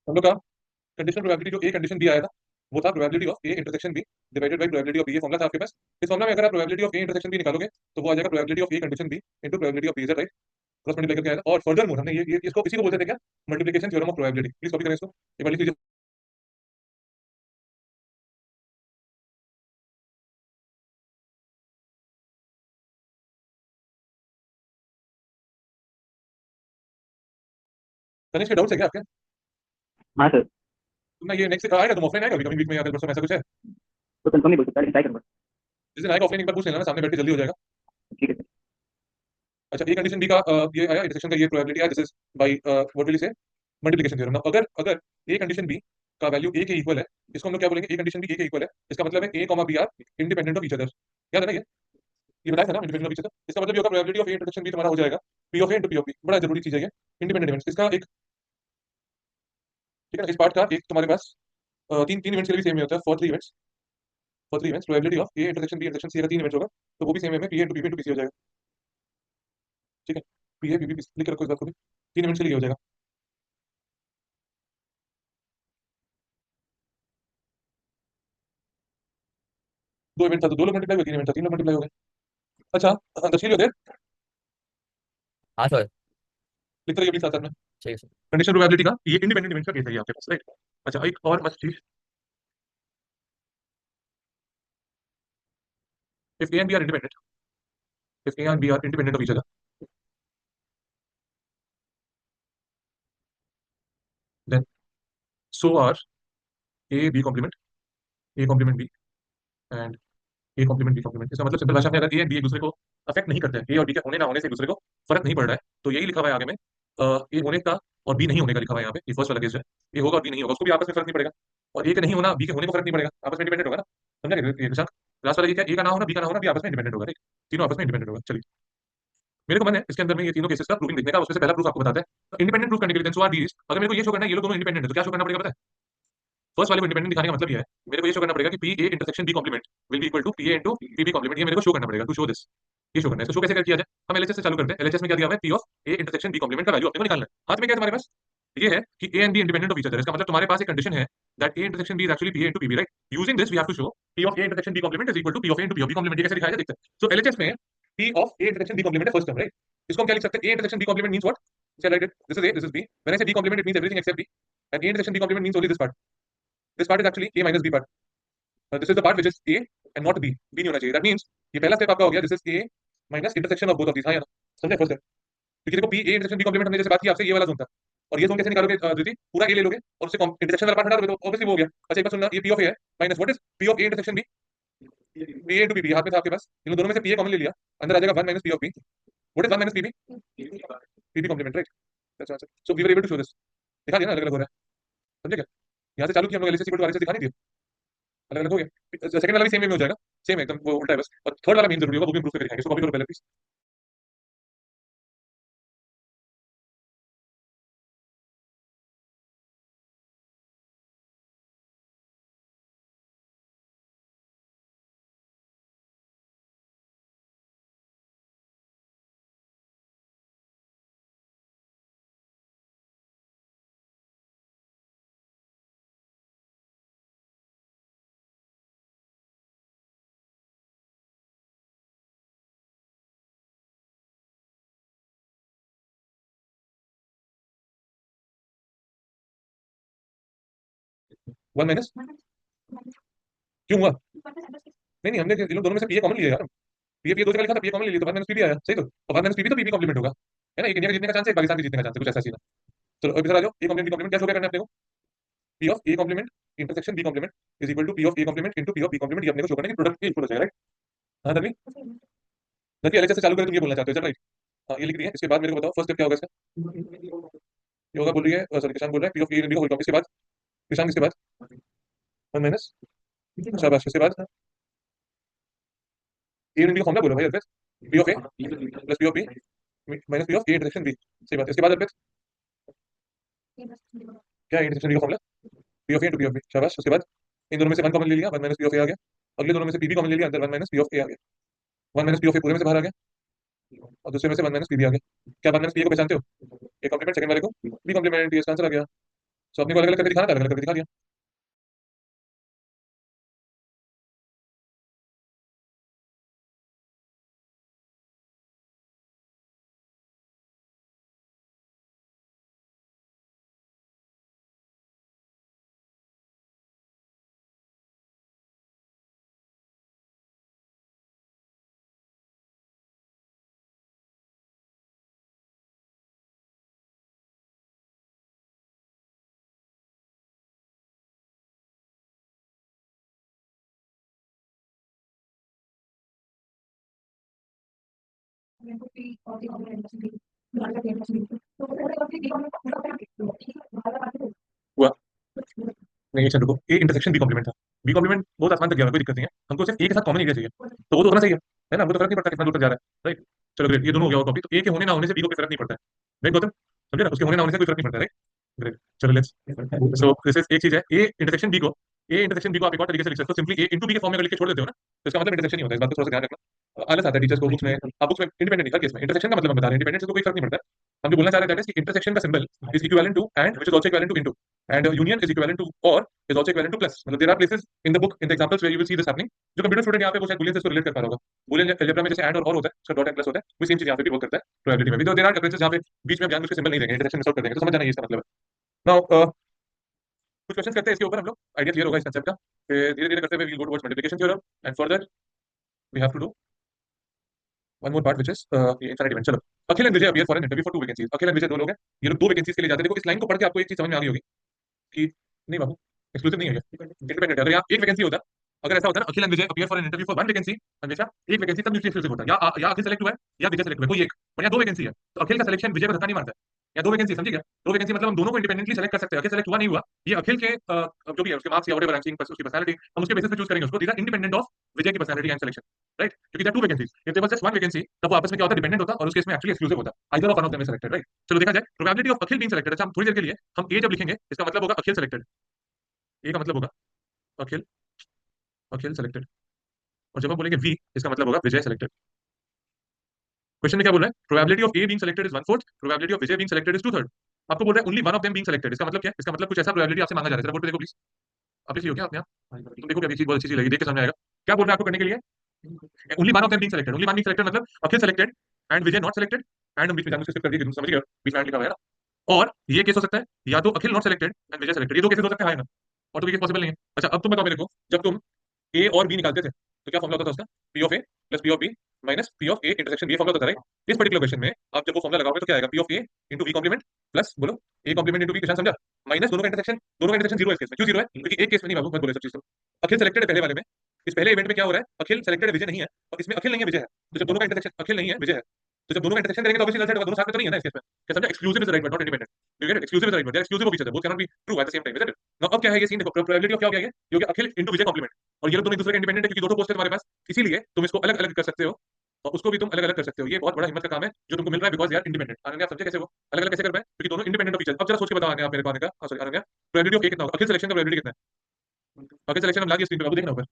हम लोग का कंडीशनल प्रोबेबिलिटी जो ए कंडीशन बी आया था वो था probability of A intersection B divided by probability of B. ये फॉर्मुला था आपके पास। इस फॉर्मुला में अगर आप probability of A intersection B निकालोगे तो वो आ जाएगा probability of A condition B into probability of B, right? Cross multiply करके आया था। और फर्दर मोर हमने ये इसको इसी को बोलते थे क्या, multiplication theorem of probability. Please copy करें इसको, एक बार लिख लीजिए। तनिष्क के डाउट्स है क्या आपके? हाँ सर। तुमने ये नेक्स्ट आएगा, तुम ऑफलाइन आएगा कभी कमिंग वीक में या कल परसों में, ऐसा कुछ है? तो कंफर्म नहीं बोल सकता, लेकिन ट्राई करूंगा। जिस दिन आएगा ऑफलाइन एक बार पूछ लेना ना, सामने बैठ के जल्दी हो जाएगा। ठीक है सर। अच्छा, ए कंडीशन बी का ये आया इंटरसेक्शन का, ये प्रोबेबिलिटी है, this is by what will you से, मल्टीप्लिकेशन थ्योरम। नाउ अगर अगर ए कंडीशन बी का वैल्यू ए के इक्वल है, इसको हम लोग क्या बोलेंगे, ए कंडीशन बी ए के इक्वल है, इसका मतलब है A comma B are independent of each other. याद है ना ये बताया था ना, इंडिपेंडेंट ऑफ ईच अदर। इसका मतलब ये होगा probability of A intersection B तुम्हारा हो जाएगा P of A into P of B. बड़ा जरूरी चीज है ये, इंडिपेंडेंट इवेंट्स इसका एक। ठीक है ना, इस पार्ट का एक तुम्हारे पास तीन तीन इवेंट्स के लिए भी सेम ही होता है। For three events probability of A intersection B intersection C का तीन इवेंट्स होगा, तो वो भी सेम है, P into P into P C हो जाएगा। ठीक है, पी ए पी पी लिख के रखो इस बात को भी, तीन इवेंट्स के लिए हो जाएगा। दो इवेंट था तो दो लोग मल्टीप्लाई हुए, तीन इवेंट था तीन लोग मल्टीप्लाई हो गए। अच्छा, दशमील होते हैं, हाँ सर। लिख रही है साथ साथ में। ठीक है सर। कंडीशनल प्रोबेबिलिटी का ये इंडिपेंडेंट इवेंट का केस है ये आपके पास, राइट? अच्छा, एक और मस्त चीज, if A and B are independent, if A and B are independent of each other, then so are A B complement, A complement B and A complement B complement. इसका मतलब सिंपल भाषा में, अगर ए एंड बी एक दूसरे को affect नहीं करते हैं, ए और बी के होने ना होने से एक दूसरे को फर्क नहीं पड़ रहा है, तो यही लिखा हुआ है आगे में, ए होने का और बी नहीं होने का लिखा हुआ है यहाँ पे। ये फर्स्ट वाला केस है, ए होगा और बी नहीं होगा, उसको भी आपस में फर्क नहीं पड़ेगा। और ए का नहीं होना बी के होने को फर्क नहीं पड़ेगा, आपस में इंडिपेंडेंट होगा ना। समझा क्या ये शक? लास्ट वाला ये क्या, ए का ना होना बी का ना होना भी आपस में इंडिपेंडेंट होगा, राइट? तीनों आपस में इंडिपेंडेंट होगा। चलिए, मेरे को मन है इसके अंदर में ये तीनों केसेस का प्रूविंग देखने का, उसमें से पहला प्रूफ आपको बताते हैं। इंडिपेंडेंट प्रूफ करने के लिए, अगर मेरे को ये शो करना है ये लोग दोनों इंडिपेंडेंट है, तो क्या शो करना पड़ेगा पता है? फर्स्ट वाले को इंडिपेंडेंट दिखाने का मतलब ये है, मेरे को ये शो करना पड़ेगा कि P A intersection B complement will be equal to P A into P B complement. ये मेरे को शो करना पड़ेगा, टू शो दिस। ये शो करना है, तो शो कैसे किया जाए? हम एलएचएस से चालू करते हैं। एलएचएस में क्या दिया हुआ है, P of A intersection B complement का वैल्यू अपने को निकालना है। हाथ में क्या है तुम्हारे पास? ये है कि A and B independent of each other. इसका मतलब तुम्हारे पास एक कंडीशन है that A intersection B is actually P A into P B, right? Using this we have to show P of A intersection B complement is equal to P of A into P of B complement. ये कैसे दिखाया जाए देखते हैं। So LHS में P of A intersection B complement है first term, right? इसको हम क्या लिख सकते हैं, A intersection B complement means what? Shall I write it? This is A, this is B. When I say B complement, it means everything except B. And A intersection B complement means only this part. This part is actually A minus B part. This is the part which is A and not B. B नहीं होना चाहिए. That means ये पहला step आपका हो गया. This is A minus intersection of both of these. हाँ या ना? समझे फर्स्ट स्टेप? क्योंकि देखो B A intersection B complement हमने जैसे बात की आपसे, ये वाला जोन था। और ये जोन कैसे निकालोगे दीदी? पूरा A ले लोगे और उससे इंटरसेक्शन वाला पार्ट हटा दोगे, तो ऑब्वियसली वो हो गया। अच्छा, एक बार सुनना, ये P of A है minus what is P of A intersection B? B A into B, B हाथ में था आपके पास, इन दोनों में से P A कॉमन ले लिया, अंदर आ जाएगा 1 minus P of B. What is 1 minus PB? PB complement, right? That's answer. So we were able to show this. दिखा दिया ना, अलग अलग हो रहा है। समझे क्या? यहाँ से चालू किया हम लोग, एलएचएस इक्वल टू आरएचएस दिखा नहीं दिया, अलग अलग हो गया। सेकंड वाला भी सेम वे में हो जाएगा, सेम एकदम वो उल्टा है बस। और थर्ड वाला मेन जरूरी होगा, वो भी इंप्रूव करके दिखाएंगे। इसको कॉपी करो पहले प्लीज। वन माइनस क्यों हुआ? नहीं नहीं, हमने इन लोग दोनों में से पीए कॉमन लिया यार। पीए दो जगह लिखा था, पीए कॉमन ले लिया तो वन माइनस पीबी आया, सही तो। और वन माइनस पीबी तो पीबी कॉम्प्लीमेंट होगा, है ना? एक इंडिया का जीतने का चांस है, एक पाकिस्तान के जीतने का चांस है, कुछ ऐसा सीन है। चलो अब इधर आ जाओ। ए कॉम्प्लीमेंट बी कॉम्प्लीमेंट क्या शो करना है अपने को? P of A complement intersection B complement is equal to P of A complement into P of B complement. ये अपने को शो करना है कि प्रोडक्ट के इक्वल हो जाएगा, राइट? हाँ धर्मी, धर्मी एलएचएस से चालू करें तुम ये बोलना चाहते हो, राइट? हाँ, ये लिख रही है। इसके बाद मेरे को बताओ फर्स्ट स्टेप क्या होगा इसका। ये होगा, बोल रही है, सॉरी किसान बोल रहा है, P of A into whole top. इसके बाद किसान, इसके बाद वन माइनस, शाबाश। इसके बाद ए इंटू फॉर्मूला बोलो भाई Arpit, P of A plus P of B minus P of A intersection B. सही बात है। इसके बाद अर्पित क्या है इंटरसेक्शन बी का formula? P of A into P of B, शाबाश। उसके बाद इन दोनों में से वन कॉमन ले लिया, वन माइनस पी ऑफ ए आ गया। अगले दोनों में से पी बी कॉमन ले लिया, अंदर वन माइनस पी ऑफ ए आ गया। वन माइनस पी ऑफ ए पूरे में से बाहर आ गया और दूसरे में से वन माइनस पी बी आ गया। क्या वन माइनस पी ए को पहचानते हो? ए कॉम्प्लीमेंट, सेकंड वाले को बी कॉम्प्लीमेंट, ये इसका आंसर आ गया। सो अपने को अलग अलग करके दिखाना था, अलग अलग करके दिखा दिया। हुआ नहीं, अच्छा रुको, ए इंटरसेक्शन बी कॉम्प्लीमेंट था। बी कॉम्प्लीमेंट बहुत आसान तक गया, कोई दिक्कत नहीं है, हमको सिर्फ ए के साथ कॉमन एरिया चाहिए, तो वो तो होना चाहिए, है ना, हमको तो फर्क नहीं पड़ता कितना दूर तक जा रहा है, राइट। चलो ग्रेट, ये दोनों हो गया कॉपी, तो ए के होने ना होने से बी को कोई फर्क नहीं पड़ता है, राइट गौतम, समझे ना, उसके होने ना होने से कोई फर्क नहीं पड़ता है, राइट। ग्रेट, चलो लेट्स, सो दिस इज एक चीज है, ए इंटरसेक्शन बी को आप एक और तरीके से लिख सकते हो, सिंपली ए इंटू बी के फॉर्म में अगर लिख के छोड़ देते हो ना, तो इसका मतलब इंटरसेक्शन नहीं होता है, इस बात को थोड़ा सा ध्यान रखना। आलस आता है टीचर्स को बुक्स में, आप बुक्स में इंडिपेंडेंट नहीं, हर केस में इंटरसेक्शन का मतलब हम बता रहे हैं, इंडिपेंडेंट से तो कोई फर्क नहीं पड़ता है। हम जो बोलना चाह रहे थे कि इंटरसेक्शन का symbol is equivalent to and which is also equivalent to into, and union is equivalent to or is also equivalent to plus, मतलब there are places in the book in the examples where you will see this happening। जो computer student यहाँ पे वो शायद Boolean से इसको relate कर पा रहा होगा, बूलियन अलजेब्रा में जैसे एंड और होता है, उसका डॉट एंड प्लस होता है, वो सेम चीज यहाँ पे भी वर्क करता है प्रोबेबिलिटी में भी। तो देयर आर occurrences जहाँ पे बीच में हम जानबूझ के सिंबल नहीं देंगे, इंटरसेक्शन मिस आउट कर देंगे, तो समझ जाना ये इसका मतलब है। नाउ कुछ क्वेश्चंस करते हैं इसके ऊपर, हम लोग आइडिया क्लियर होगा इस कंसेप्ट का, फिर धीरे धीरे करते हुए we will go towards multiplication theorem and further we have to do one more part which is infinite event. चलो, Akhil and Vijay appear for an interview for two vacancies, Akhil and Vijay दो लोग हैं, ये लोग दो वैकेंसीज के लिए जाते हैं। देखो इस लाइन को पढ़ के आपको एक चीज समझ में आ गई होगी कि नहीं बाबू, एक्सक्लूसिव नहीं है ये, इंडिपेंडेंट है। अगर यहाँ एक वैकेंसी होता, अगर ऐसा होता ना, Akhil and Vijay appear for an interview for one vacancy, हमेशा एक वैकेंसी तब म्यूचुअली एक्सक्लूसिव होता है, या अखिल सेलेक्ट हुआ है या विजय सेलेक्ट हुआ है, कोई एक, पर यहाँ दो वैकेंसी है, तो अखिल का सिलेक्शन विजय को धक्का नहीं मारता है। या दो वैकेंसी, समझिए क्या, दो वैकेंसी मतलब हम दोनों को इंडिपेंडेंटली सेलेक्ट कर सकते हैं, अखिल सेलेक्ट हुआ नहीं हुआ, ये अखिल के जो भी है उसके मार्क्स या व्हाटएवर रैंकिंग पर उसकी पर्सनालिटी, हम उसके बेसिस पे चूज करेंगे उसको, these are independent of Vijay की पर्सनालिटी एंड सिलेक्शन, राइट, क्योंकि there two vacancies, if there was just one vacancy तब वो आपस में क्या होता, डिपेंडेंट होता, और उस केस में एक्चुअली एक्सक्लूसिव होता, either of one of them is selected, right. चलो देखा जाए probability of Akhil being selected. अच्छा, हम थोड़ी देर के लिए हम ए जब लिखेंगे इसका मतलब होगा अखिल सिलेक्टेड, ए का मतलब होगा अखिल, अखिल सेलेक्टेड, और जब हम बोलेंगे वी इसका मतलब होगा विजय सेलेक्टेड। क्वेश्चन में क्या बोल रहा है, probability of a being selected is 1/4, probability of Vijay being selected is 2/3। आपको बोल रहा है only one of them being selected, इसका मतलब क्या है, इसका मतलब कुछ ऐसा प्रोबेबिलिटी आपसे मांगा जा रहा है, जरा बोर्ड पे देखो प्लीज, आप लिखिए क्या आपने यहाँ, तुम देखो अभी चीज बहुत अच्छी चीज लगी, देख के समझ आएगा क्या बोल रहा है आपको करने के लिए। Only one of them being selected, only one being selected मतलब Akhil selected and Vijay not selected, and हम बीच में जानबूझ के skip कर दिए, तुम समझ गए, बीच में and लिखा हुआ है ना। और ये केस हो सकता है या तो Akhil not selected and Vijay selected, ये दो केसेस हो सकते हैं, है ना, और तो ये केस पॉसिबल नहीं है। अच्छा अब तुम बताओ मेरे को, जब तुम ए और बी निकालते थे तो क्या फॉर्मुला होता था उसका, P of A plus P of B minus P of A intersection B formula होता था, राइट। इस पर्टिकुलर क्वेश्चन में आप जब वो फॉर्मुला लगाओगे तो क्या आएगा, P of A into B complement plus बोलो A complement into B, question समझा, माइनस दोनों का इंटरसेक्शन जीरो है इस केस में, क्यों जीरो है, क्योंकि एक केस में नहीं बाबू, मत बोले सब चीज, तो अखिल सेलेक्टेड है पहले वाले में, इस पहले इवेंट में क्या हो रहा है, अखिल सेलेक्टेड है विजय नहीं है, और इसमें अखिल नहीं है विजय है, तो जब दोनों का इंटरसेक्शन अखिल नहीं है विजय है, तो जब दोनों का इंटरसेक्शन करेंगे तो ऑब्वियसली रिजल्ट होगा, दोनों साथ में तो नहीं है ना इस केस में, क्या समझा, exclusive is right but not independent, you get it, exclusive is right but exclusive of each other, both can not be true at the same time, is it. Now अब क्या है ये सीन, देखो probability of क्या हो गया, ये हो गया अखिल इंटू विजय कॉम्प्लीमेंट, और ये लोग दोनों एक दूसरे के इंडिपेंडेंट है क्योंकि दो पोस्ट है तुम्हारे पास, इसीलिए तुम इसको अलग अलग कर सकते हो और उसको भी तुम अलग अलग कर सकते हो, ये बहुत बड़ा हिम्मत का काम है जो तुमको मिल रहा है, बिकॉज यार इंडिपेंडेंट। अनन्या आप समझे कैसे, वो अलग अलग कैसे कर पाए, क्योंकि दोनों इंडिपेंडेंट ऑफ ईच अदर। अब जरा सोच के बताओ अनन्या, आप मेरे को आने का, सॉरी अनन्या, प्रोबेबिलिटी ऑफ ए कितना होगा, अखिल सिलेक्शन का प्रोबेबिलिटी कितना है, अखिल सिलेक्शन हम लागे स्क्रीन पे बाबू देखना ऊपर,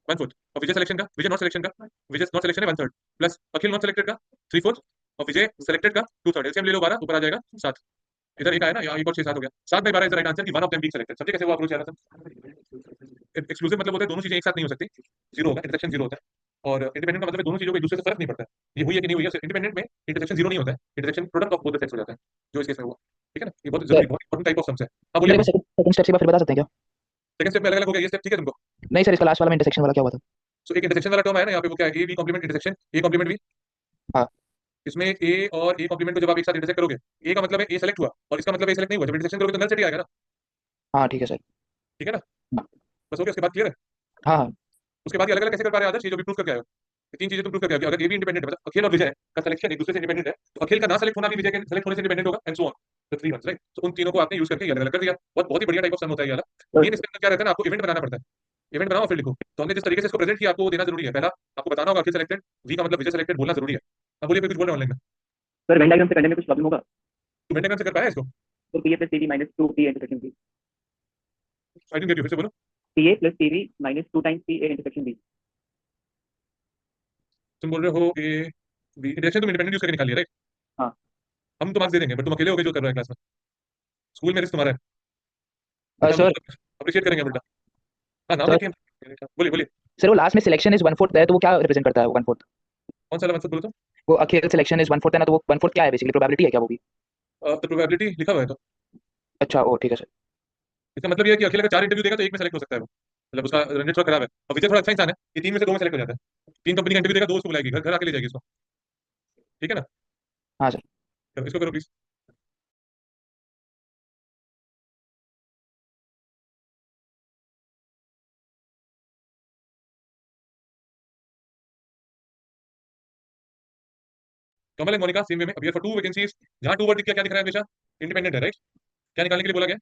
1/4, और विजय सिलेक्शन का, विजय नॉट सिलेक्शन का, विजय नॉट सिलेक्शन है 1/3 प्लस अखिल नॉट सिलेक्टेड का 3/4 और विजय सिलेक्टेड का 2/3, एलसीएम ले लो 12, ऊपर आ जाएगा 7, इधर एक आया ना, यहाँ एक और 6 7 हो गया, 7/12 इज द राइट आंसर, की one of them being selected. समझे कैसे वो अप्रोच आ रहा था, एक्सक्लूसिव मतलब होता है दोनों चीजें एक साथ नहीं हो सकती, जीरो होगा, इंटरसेक्शन जीरो होता है, और इंडिपेंडेंट का मतलब है दोनों चीजों को एक दूसरे से फर्क नहीं पड़ता है, ये हुई है कि नहीं हुई है, इंडिपेंडेंट में इंटरसेक्शन जीरो नहीं होता है, intersection product of both the sets हो जाता है, जो इस केस में हुआ, ठीक है ना, ये बहुत सर जरूरी, बहुत इंपॉर्टेंट टाइप ऑफ सम्स है। अब बोलिए मेरे को अपनी सेकंड स्टेप से फिर बता सकते हैं क्या? सेकंड स्टेप में अलग अलग हो गया ये स्टेप, ठीक है तुमको। नहीं सर, इसका लास्ट वाला में इंटरसेक्शन वाला क्या हुआ था? सो एक इंटरसेक्शन वाला टर्म आया ना यहाँ पे, वो क्या है, A B complement intersection A complement B, हाँ इसमें ए और ए कॉम्प्लीमेंट को जब आप एक साथ इंटरसेक्ट करोगे, ए का मतलब है ए सेलेक्ट हुआ और इसका मतलब ए सेलेक्ट नहीं हुआ, जब इंटरसेक्शन करोगे तो नल सेट ही आएगा ना, हाँ ठीक है सर। ठीक है ना, हाँ बस हो गया, उसके बाद क्लियर है। हाँ हाँ। उसके बाद ये अलग अलग कैसे कर पा रहे हैं आदर्श, ये जो भी प्रूफ करके आए हो, ये तीन चीजें तुम प्रूफ करके आए हो कि अगर ए भी इंडिपेंडेंट है, मतलब अखिल और विजय का सिलेक्शन एक दूसरे से इंडिपेंडेंट है, तो अखिल का ना सेलेक्ट होना भी विजय के सेलेक्ट होने से इंडिपेंडेंट होगा, and so on the three ones, right. तो उन तीनों को आपने यूज करके ये अलग अलग कर दिया, बहुत ही बढ़िया टाइप ऑफ सम होता है ये वाला। तो मेन इसके अंदर क्या रहता है ना, आपको इवेंट बनाना पड़ता है, इवेंट बनाओ फिर लिखो, तो हमने जिस तरीके से इसको प्रेजेंट किया आपको वो देना जरूरी है, पहला आपको बताना होगा अखिल सेलेक्टेड, वी का मतलब विजय सेलेक्टेड बोलना जरूरी है। अब बोलिए, कुछ बोल रहे हैं ऑनलाइन में, सर वेन डायग्राम से करने में कुछ प्रॉब्लम होगा? तो मेंटेन से कर पाया इसको, तो P A plus T V minus two P intersection B, I didn't get you, फिर से बोलो। P A plus T V minus two times P A intersection B. तुम बोल रहे हो ए बी इंटरेक्शन तुम इंडिपेंडेंट यूज करके निकालिए, राइट। हाँ हम तो मार्क्स दे देंगे बट तुम अकेले हो गए जो कर रहे हो क्लास में, स्कूल में रिस्क तुम्हारा है, बेटा हम सर बिल्कुल अप्रिशिएट करेंगे बेटा। हाँ नाम सर लेके बोलिए बोलिए। सर वो लास्ट में सिलेक्शन इज वन फोर्थ है, तो वो क्या रिप्रेजेंट करता है, वन फोर्थ? कौन सा आंसर बोलो तो। वो अखिल सिलेक्शन इज वन फोर्थ है ना, तो वो वन फोर्थ क्या है बेसिकली, प्रोबेबिलिटी है क्या वो भी? तो प्रोबेबिलिटी लिखा हुआ है तो। अच्छा ओ ठीक है सर। इसका मतलब ये है कि अखिल अगर 4 इंटरव्यू देगा तो एक में सेलेक्ट हो सकता है वो, मतलब उसका रन रेट थोड़ा खराब है। और विजय थोड़ा अच्छा इंसान है, ये 3 में से 2 में सेलेक्ट हो जाता है। 3 कंपनी का इंटरव्यू देगा, 2 उसको बुलाएगी, घर घर आके ले जाएगी उसको। ठीक है ना। हाँ सर। चलो इसको करो please. Kamal and Monika same way में अपियर फॉर 2 वैकेंसीज। जहां 2 वर्ड दिख गया क्या दिख रहा है हमेशा? इंडिपेंडेंट है राइट। क्या निकालने के लिए बोला गया?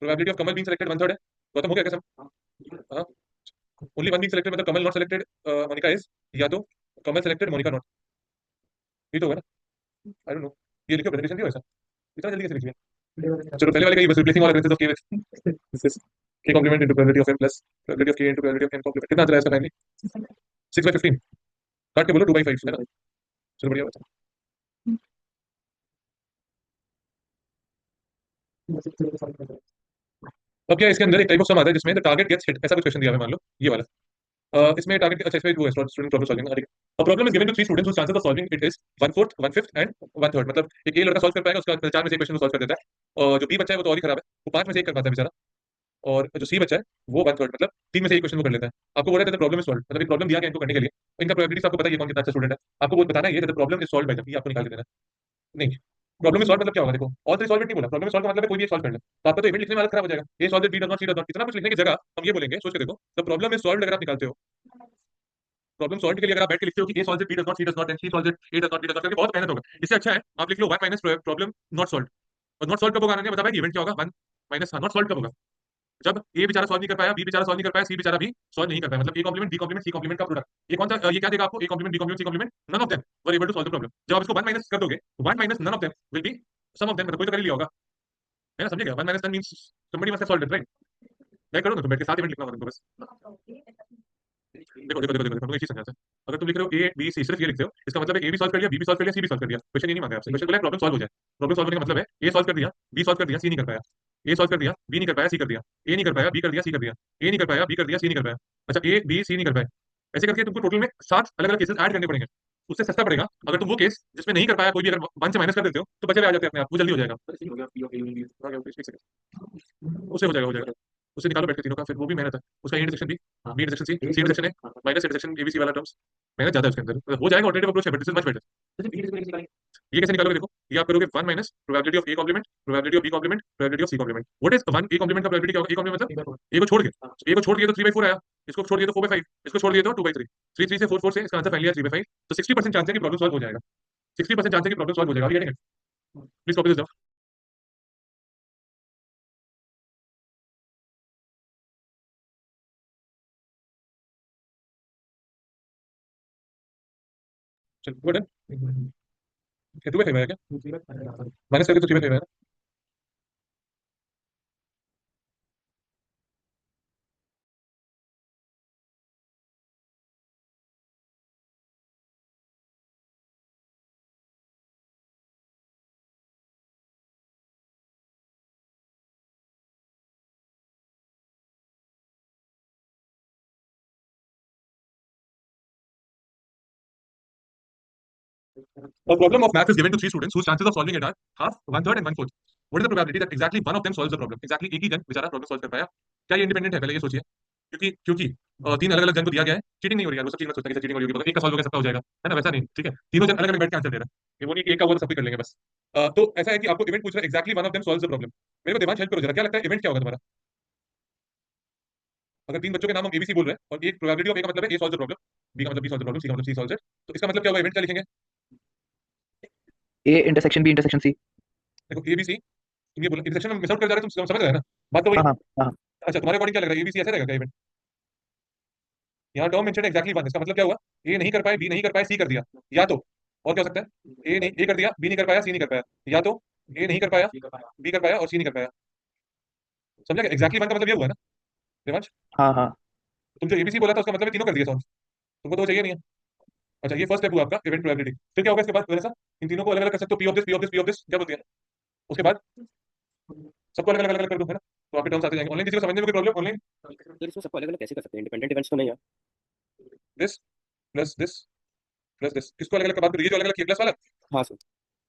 Probability of Kamal being selected 1/3 है। गौतम हो गया क्या सब? हाँ। ओनली वन बीइंग सिलेक्टेड मतलब कमल नॉट सिलेक्टेड, मोनिका इज, या तो कमल सिलेक्टेड मोनिका नॉट। ये तो होगा ना। I don't know. ये लिखो प्रेजेंटेशन दियो ऐसा, इतना जल्दी कैसे लिख लिया? चलो पहले वाले का ही बस, replacing all references of K with this is K complement into probability of m plus probability of K into probability of n complement. कितना आता है इसका फाइनली? 6/15। काट के बोलो 2/5 है ना। चलो बढ़िया बात है। अब क्या है, इसके अंदर एक टाइप ऑफ सम आता है जिसमें द टारगेट गेट्स हिट, ऐसा कुछ क्वेश्चन दिया है मान लो ये वाला। इसमें टारगेट, अच्छा इसमें वो है स्टूडेंट प्रॉब्लम सॉल्विंग। ठीक है। A problem is given to 3 students whose chances of solving it is 1/4 1/5 and 1/3। मतलब एक ए लड़का सॉल्व कर पाएगा, उसका 4 में से एक क्वेश्चन सॉल्व कर देता है। और जो बी बच्चा है वो तो और ही खराब है, वो 5 में से एक कर पाता है बेचारा। और जो सी बच्चा है वो 1/3, मतलब 3 में से एक क्वेश्चन वो कर लेता है। आपको बोला था प्रॉब्लम इज सॉल्व, मतलब एक प्रॉब्लम दिया गया इनको करने के लिए, इनका प्रोबेबिलिटी आपको पता है ये कौन कितना अच्छा स्टूडेंट है। आपको वो बताना है ये problem is solve by the, ये आपको निकाल के देना है। नहीं, प्रॉब्लम सॉल्व मतलब क्या होगा देखो, ऑल थ्री सॉल्व नहीं बोला, प्रॉब्लम सॉल्व का मतलब है कोई भी एक सॉल्व कर ले। तो आपका तो इवेंट लिखने में हालत खराब हो जाएगा, A solve B does not C does not, इतना कुछ लिखने की जगह हम ये बोलेंगे, सोच के देखो, द प्रॉब्लम इज सॉल्व अगर आप निकालते हो, प्रॉब्लम सॉल्व के लिए अगर आप बैठ के लिखते हो कि A solve B does not C does not and C solve A does not B does not, करके बहुत मेहनत होगा। इससे अच्छा है आप लिख लो 1 माइनस प्रॉब्लम नॉट सॉल्व। और नॉट सॉल्व कब होगा, मैंने बता भाई इवेंट क्या होगा, 1 माइनस नॉट सॉल्व कब होगा? जब ए बेचारा सॉल्व नहीं कर पाया, बी बेचारा सॉल्व नहीं कर पाया, सी बेचारा भी सॉल्व नहीं कर पाया, मतलब A complement B complement C complement का प्रोडक्ट। ये कौन सा, ये क्या देगा आपको? A complement B complement C complement none of them were able to solve the problem. जब आप इसको 1 माइनस कर दोगे, 1 minus none of them will be some of them, मतलब कोई तो कर ही लिया होगा, है ना, समझिएगा। 1 minus none means somebody must have solved it, right? क्या करो ना, तुम बैठ के साथ इवेंट लिखना होगा तुमको बस। देखो देखो देखो देखो, तुम एक चीज समझा सर। अगर तुम लिख रहे हो ए बी सी, सिर्फ ये लिखते हो, इसका मतलब है ए भी सॉल्व कर लिया, बी भी सॉल्व कर लिया, सी भी सॉल्व कर दिया। क्वेश्चन ये नहीं मांगा आपसे, क्वेश्चन बोला प्रॉब्लम सॉल्व हो जाए। प्रॉब्लम सॉल्व होने का मतलब है ए सॉल्व कर दिया, बी सॉल्व कर दिया, सी नहीं कर पाया। ए सॉल्व कर दिया, बी नहीं कर पाया, सी कर दिया। ए नहीं कर पाया, बी कर दिया, सी कर दिया। ए नहीं कर पाया, बी कर दिया, सी नहीं कर पाया। अच्छा ए बी सी नहीं कर पाए, ऐसे करके तुमको टोटल में 7 अलग अलग केसेस ऐड करने पड़ेंगे। उससे सस्ता पड़ेगा अगर तुम वो केस जिसमें नहीं कर पाया कोई भी, अगर 1 से माइनस कर देते हो तो बचे हुए आ जाते हैं अपने आप, वो जल्दी हो जाएगा। उससे हो जाएगा। उससे निकालो बैठ के तीनों का, फिर वो भी मेहनत है। उसका इंटरसेक्शन भी, B intersection C, C intersection A, minus intersection ABC वाला टर्म्स, मेहनत ज्यादा है उसके अंदर, हो जाएगा। ऑल्टरनेटिव अप्रोच है but this is much better. ये कैसे निकालोगे देखो, ये आप करोगे 1 minus probability of A complement probability of B complement probability of C complement. What is 1 A complement का प्रोबेबिलिटी क्या होगा? ए कॉम्प्लीमेंट मतलब ए को छोड़ के, ए को छोड़ दिए तो 3/4 आया, इसको छोड़ दिए तो 4/5, इसको छोड़ दिए तो 2/3, 3 3 से 4 4 से इसका आंसर फाइनली है 3/5। तो 60% चांस है कि प्रॉब्लम सॉल्व हो जाएगा। 60% चांस है कि प्रॉब्लम सॉल्व हो जाएगा। Getting it? Please copy this down. चल गुड है। 2/5 आया क्या? माइनस करके तो 3/5 आया ना। A problem of math is given to 3 students whose chances of solving it are half, 1/3 and 1/4. What is the probability that exactly one of them solves the problem? Exactly एक ही जन बेचारा प्रॉब्लम सॉल्व कर पाया। क्या ये independent है, पहले ये सोचिए। क्योंकि 3 अलग अलग जन को दिया गया है। चीटिंग नहीं हो रही है, वो सब चीज मत सोचता कि चीटिंग हो रही होगी, एक का सॉल्व हो गया सबका हो जाएगा, है ना, वैसा नहीं। ठीक है, तीनों जन अलग अलग बैठ के आंसर दे रहा है, ये वो नहीं कि एक का हुआ तो सब भी कर लेंगे बस। तो ऐसा है कि आपको इवेंट पूछ रहा है exactly one of them solves the problem. मेरे को दिमाग हेल्प करो जरा, क्या लगता है इवेंट क्या होगा तुम्हारा? अगर 3 बच्चों के नाम हम एबीसी बोल रहे हैं और एक प्रोबेबिलिटी ऑफ ए का मतलब है A solve the problem, B का मतलब B solve the problem, C का मतलब सी सॉल्व्स इट, तो इसका मतलब क्या होगा, इवेंट क्या लिखेंगे? A intersection B intersection C. देखो एबीसी, तुम ये बोलो इंटरसेक्शन में मिस आउट कर जा रहे हो, तुम समझ रहे हो ना, बात तो वही हाँ है। हाँ हाँ। अच्छा तुम्हारे अकॉर्डिंग क्या लग रहा है, एबीसी ऐसे रहेगा क्या इवेंट? यहाँ टर्म मेंशन एक्जैक्टली वन, इसका मतलब क्या हुआ? ए नहीं कर पाए, बी नहीं कर पाए, सी कर दिया, या तो और क्या हो सकता है, ए नहीं, ए कर दिया, बी नहीं कर पाया, सी नहीं कर पाया, या तो ए नहीं कर पाया, बी कर पाया और सी नहीं कर पाया। समझा क्या? एक्जैक्टली वन का मतलब ये हुआ ना देवांश? हाँ हाँ। तुम जो एबीसी बोला था उसका मतलब ये तीनों कर दिया सॉल्व, तुमको तो वो चाहिए नहीं है। अच्छा ये फर्स्ट स्टेप हुआ आपका इवेंट प्रोबेबिलिटी, फिर क्या होगा इसके बाद वैसा? इन तीनों को अलग अलग कर सकते हो, P of this P of this P of this, क्या बोलती है उसके बाद? सबको अलग अलग अलग कर दूं, है ना। तो आपके टर्म्स आते जाएंगे। ऑनलाइन किसी को समझने में कोई प्रॉब्लम? ऑनलाइन सर इसमें सबको अलग अलग कैसे कर सकते हैं? इंडिपेंडेंट इवेंट्स तो नहीं है। This plus this plus this, किसको अलग अलग बात करिए, जो अलग अलग किया प्लस वाला। हाँ सर।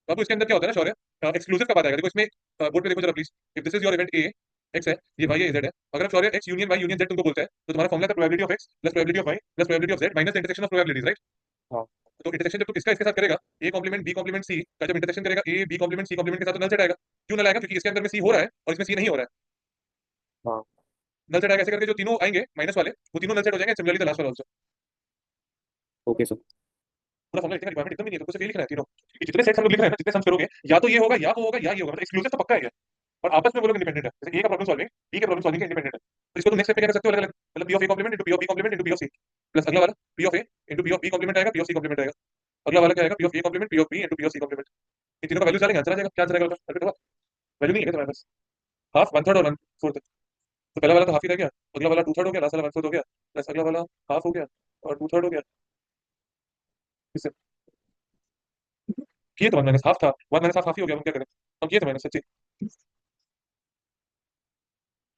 बाबू इसके अंदर क्या होता है ना शौर्य, एक्सक्लूसिव का बात आएगा। देखो इसमें बोर्ड पे देखो जरा please. If this is your event A, X है, ये वाई है, जेड है। अगर Shaurya X union Y union Z तुमको बोलता है, तो तुम्हारा फॉर्मूला था probability of X plus probability of Y plus probability of Z minus intersection of probabilities, right? हाँ। तो इंटरसेक्शन जब तुम इसका इसके साथ करेगा, A complement B complement C का जब इंटरसेक्शन करेगा A B complement C complement के साथ, तो नल सेट आएगा। क्यों नल आएगा? क्योंकि इसके अंदर में सी हो रहा है और इसमें सी नहीं हो रहा है। हाँ। नल सेट आएगा ऐसे करके, जो तीनों आएंगे माइनस वाले, वो तीनों नल सेट हो जाएंगे। सिमिलरली द लास्ट वाला आल्सो। Okay sir. पूरा फॉर्मूला लिखने का रिक्वायरमेंट एकदम ही नहीं है, तो सिर्फ ये लिखना है तीनों कि जितने सेट्स हम लोग लिख रहे हैं ना, जितने सम्स करोगे, या तो ये होगा या वो होगा या ये होगा, मतलब एक्सक्लूसिव तो पक्का है ये। और आपस में वो लोग इंडिपेंडेंट है। जैसे ए का प्रॉब्लम सॉल्विंग, बी के प्रॉब्लम सॉल्विंग के इंडिपेंडेंट है। तो इसको तुम नेक्स्ट स्टेप पे क्या कर सकते हो अलग अलग, मतलब P of A complement into P of B complement into P of C, plus अगला वाला P of A into P of B complement आएगा, पी ऑफ सी कॉम्प्लीमेंट आएगा। अगला वाला क्या आएगा? P of A complement P of B into P of C complement. इन तीनों का वैल्यू डालेंगे, आंसर आ जाएगा। क्या आंसर आएगा? कैलकुलेट होगा। वैल्यू नहीं है तुम्हारे पास। हाफ, वन थर्ड और वन फोर्थ। तो पहला वाला तो हाफ ही रह गया, अगला वाला टू थर्ड हो गया, लास्ट वाला वन फोर्थ हो गया, प्लस अगला वाला हाफ हो गया और टू थर्ड हो गया। इससे किए तो वन माइनस हाफ था, वन माइनस हाफ हाफ ही हो गया। हम क्या करें? हम किए थे माइनस सच्ची।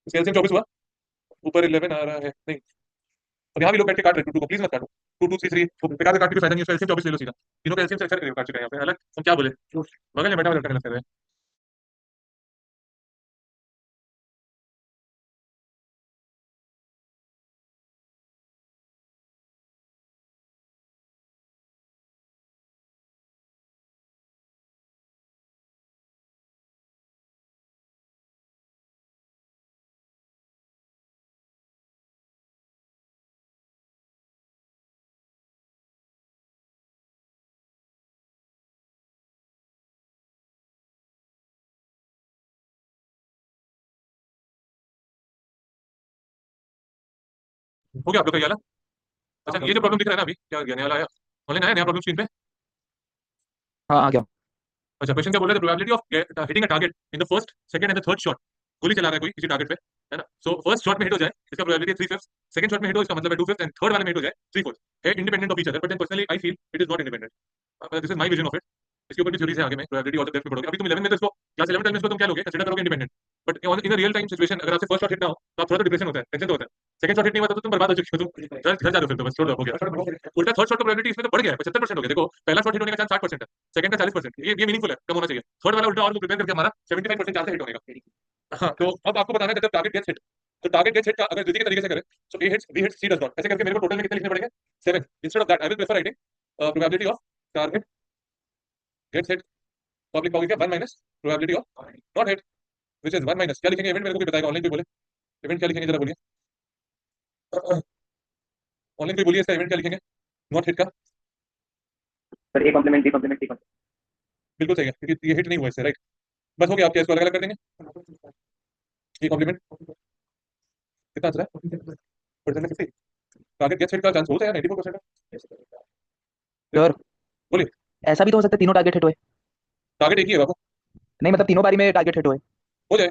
इसका एलसीएम 24 हुआ, ऊपर 11 आ रहा है नहीं। और यहाँ भी लोग बैठ के काट रहे, टू टू को प्लीज मत काटो। टू टू थ्री थ्री बेकार से काट के कोई फायदा नहीं है। उसका एलसीएम 24 ले लो सीधा। तीनों का एलसीएम से अक्सर काट चुके हैं यहाँ पे। अलग हम क्या बोले, बगल में बैठा हुआ लड़का गलत कर रहे हैं। हो गया आप लोग का ये वाला? अच्छा ये जो प्रॉब्लम दिख रहा है ना अभी, क्या गया नया वाला आया? ऑनलाइन आया नया प्रॉब्लम स्क्रीन पे? हाँ आ गया। अच्छा क्वेश्चन क्या बोल रहा है? Probability of hitting a target in the first second and the third shot. गोली चला रहा है कोई किसी टारगेट पे, है ना? सो फर्स्ट शॉट में हिट हो जाए, इसका प्रोबेबिलिटी 3/5। सेकंड शॉट में हिट हो, इसका मतलब है 2/5। एंड थर्ड वाले में हिट हो जाए 3/4। है independent of each other, but then personally I feel it is not independent. This is my vision of it. इसके ऊपर भी थ्योरीज है आगे में, प्रोबेबिलिटी ऑफ द डेप्थ में पढ़ोगे। अभी तुम 11 में तो इसको, क्लास 11 में इसको तुम क्या लोगे, कंसीडर करोगे independent. But in a real time situation अगर आपसे फर्स्ट शॉट हिट ना हो, तो आप थोड़ा तो डिप्रेशन होता है, टेंशन तो होता है। सेकंड शॉट हिट नहीं हुआ तो तुम बर्बाद हो चुके हो, तुम घर जा रहे हो फिर तो बस छोड़ दो, हो गया। उल्टा थर्ड शॉट का प्रोबेबिलिटी इसमें तो बढ़ गया है, 75% हो गया। देखो पहला शॉट हिट होने का चांस 60% है, सेकंड का 40%। ये मीनिंगफुल है, कम होना चाहिए। थर्ड वाला उल्टा और प्रिपेयर करके हमारा 75% चांस है हिट होने का। हाँ, तो अब आपको बताना है जब टारगेट गेट्स हिट। तो टारगेट गेट्स हिट का अगर द्वितीय के तरीके से करें, so A hits B hits C does not, ऐसे करके मेरे को टोटल में कितने लिखने पड़ेंगे? 7। Instead of that I will prefer writing probability of target gets hit, public pocket 1 minus probability of not hit, which is 1 minus क्या लिखेंगे? इवेंट मेरे को कोई बताएगा? ऑनलाइन कोई बोले इवेंट क्या लिखेंगे, जरा बोलिए। ऑनलाइन कोई बोलिए इसका इवेंट क्या लिखेंगे नॉट हिट का? Sir A complement B complement C complement. बिल्कुल सही है, क्योंकि ये हिट नहीं हुआ इससे, राइट? बस हो गया। आपके इसको अलग अलग कर देंगे। ये कॉम्प्लीमेंट कितना आंसर है? परसेंट 50। टारगेट गेट्स हिट का चांस होता है 94% है। सर बोलिए। ऐसा भी तो हो सकता है तीनों टारगेट हिट हुए। टारगेट एक ही है बाबू। नहीं मतलब तीनों बारी में टारगेट हिट हुए, हो जाए।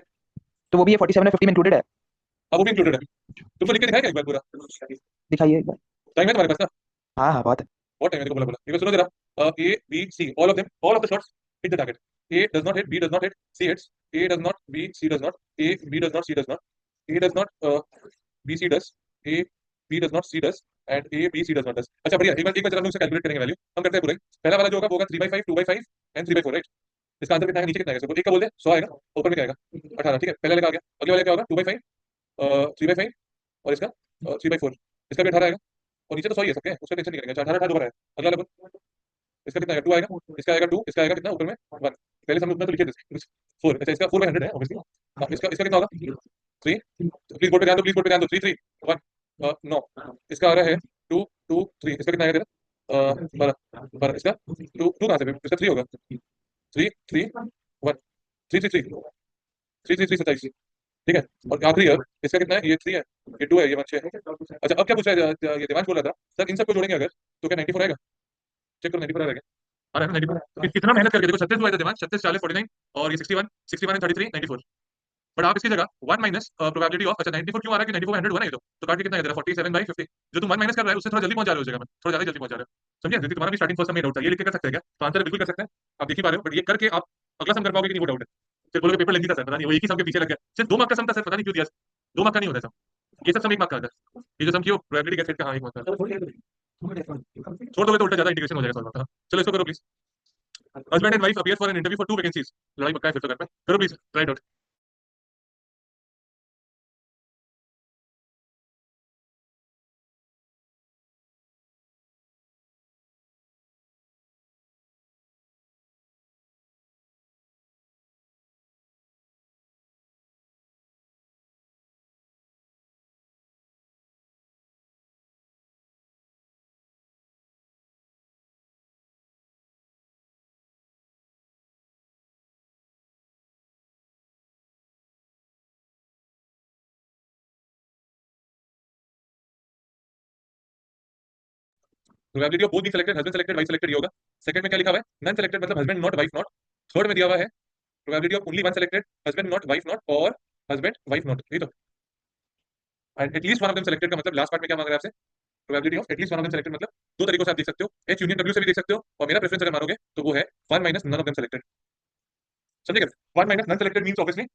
तो वो भी ये 47 और 50 में इंक्लूडेड है। अब वो भी इंक्लूडेड है। तुमको लिख के दिखाएगा एक बार पूरा? दिखाइए एक बार। टाइम है तुम्हारे पास ना? हाँ हाँ बहुत है। बहुत टाइम है, देखो बोला बोला। एक बार सुनो जरा। A B C all of them, all of the shots hit the target. A does not hit, B does not hit, C hits. A does not, B C does not, A B does not, C does not, A does not, B C does, A B does not, C does, and A B C does not does. अच्छा बढ़िया, एक बार जरा हम लोग से calculate करेंगे value. हम करते हैं पूरा ही। पहला वाला जो होगा वो होगा 3/5, 2/5 एंड 3/4, राइट? इसका आंसर कितना है? नीचे कितना है? एक का बोल दे 100 आएगा, ऊपर में क्या आएगा? 18। ठीक है, पहले वाले का आ गया। अगले वाले क्या होगा? 2/5, 3/5 और इसका 3/4। इसका भी 18 आएगा। और नीचे तो 100 ही है सबके, उसका टेंशन नहीं करेंगे। 18 18 दोबारा है। अगला वाला बोल। इसका कितना आएगा? 2 आएगा। इसका आएगा 2, इसका आएगा कितना ऊपर में? 1। पहले से हम उतना तो लिखे थे 4। अच्छा इसका 4/100 है ऑब्वियसली। हाँ, इसका इसका कितना होगा? 3। प्लीज बोर्ड पे ध्यान दो, प्लीज बोर्ड पे ध्यान दो। 3 3 1 9। इसका आ रहा है 2 2 3। इसका कितना आएगा तेरा? 12 12। इसका 2 2 कहाँ से? इसका 3 होगा। 3 3 1 3 3 3 3 3 3 27। ठीक है। और आखिरी है, इसका कितना है? ये 3 है, ये 2 है, ये 1 6 है। अच्छा अब क्या पूछा है? ये देवांश बोल रहा था सर इन सबको जोड़ेंगे अगर, तो क्या 94 आएगा? चेक करो 94 आ रहा है क्या? आ रहा है ना 94? तो कितना मेहनत करके देखो, 36 हुआ था देवांश, 36 40 49 और ये 61 61 एंड 33 94। बट आप इसकी जगह 1 माइनस प्रोबेबिलिटी ऑफ, अच्छा 94 क्यों आ रहा है? कि 94/100 हुआ ना ये तो काट के कितना है तेरा? 47/50। जो तुम 1 माइनस कर रहा है उससे थोड़ा जल्दी पहुंच जा रहे हो उस जगह में, थोड़ा ज्यादा जल्दी पहुंच जा रहे हो। समझिए? क्योंकि तुम्हारा भी स्टार्टिंग फर्स्ट में डाउट था, ये लिख के कर सकते हैं क्या? तो आंसर बिल्कुल कर सकते हैं। आप देख ही पा रहे हो, बट ये करके आप अगला सम कर पाओगे कि नहीं वो डाउट है। फिर बोलोगे पेपर लेंदी था सर, पता नहीं वो एक ही सम के पीछे लग गया, सिर्फ 2 मार्क का सम था सर, पता नहीं क्यों दिया। 2 मार्क का नहीं होता है सम, ये सब सम 1 मार्क का आता है। ये जो सम की वो प्रोबेबिलिटी कैसे का, हाँ 1 मार्क का। छोड़ दोगे तो उल्टा ज्यादा इंटीग्रेशन हो जाएगा सॉल्व का। चलो इसको करो please. Husband and wife appear for an interview for 2 vacancies. लड़ाई पक्का है फिर तो घर पे, करो please, right out. Probability of both being selected, husband selected wife selected, ये होगा। सेकंड में क्या लिखा हुआ है, नन सिलेक्टेड मतलब husband not wife not. Third में दिया हुआ है probability of only one selected, husband not wife not और हस्बैंड वाइफ नॉट, ये तो। And at least one of them selected का मतलब लास्ट पार्ट में क्या मांग रहा है आपसे, probability of at least one of them selected मतलब दो तरीकों से आप देख सकते हो, एच यूनियन डब्ल्यू से भी देख सकते हो, और मेरा प्रेफरेंस अगर मानोगे तो वो है 1 minus none of them selected. समझे क्या, 1 minus none selected means obviously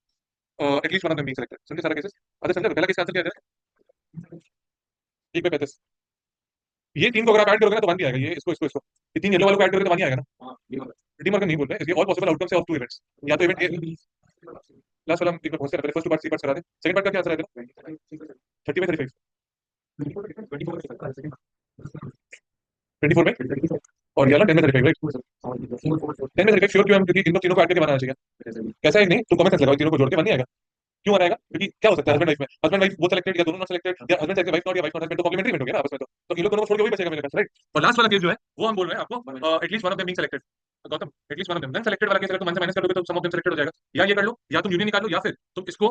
at least one of them being selected. समझे सारा केसेस। अच्छा समझे, पहला केस आंसर क्या है, 1/35। ये तीन को अगर आप ऐड करोगे ना तो 1 भी आएगा, ये इसको इसको इसको, ये तीन येलो वालों को ऐड करोगे तो 1 ही आएगा ना। डी मार्कन नहीं बोल रहे, इसलिए all possible outcomes of 2 events, या तो इवेंट ए, लास्ट वाला हम एक बार पहुंचते हैं, पहले फर्स्ट 2 पार्ट सी पार्ट करा दे। सेकंड पार्ट का क्या आंसर आएगा, 30/35, 24 में, और ये वाला 10/35, राइट। 10/35 श्योर, क्यों हम, क्योंकि इन तीनों को ऐड करके बनाना चाहिए। कैसा है नहीं, तुम कमेंट सेंस लगाओ, तीनों को जोड़ के 1 नहीं आएगा। क्यों आ रहेगा, क्योंकि क्या हो सकता है हस्बैंड वाइफ में, हस्बैंड वाइफ वो सिलेक्टेड या दोनों नॉट सिलेक्टेड, या हस्बैंड सिलेक्टेड वाइफ नॉट, या वाइफ नॉट हस्बैंड, तो कॉम्प्लीमेंट्री इवेंट हो गया ना आपस में। तो इन लोग दोनों को छोड़ के वही बचेगा मेरे पास, राइट। और लास्ट वाला केस जो है वो हम बोल रहे हैं आपको at least one of them being selected. Gautam, at least one of them, then selected वाला केस अगर तुम 1 से माइनस कर दोगे तो सम ऑफ देम सिलेक्टेड हो जाएगा। या ये कर लो, या तुम यूनियन निकाल लो, या फिर तुम इसको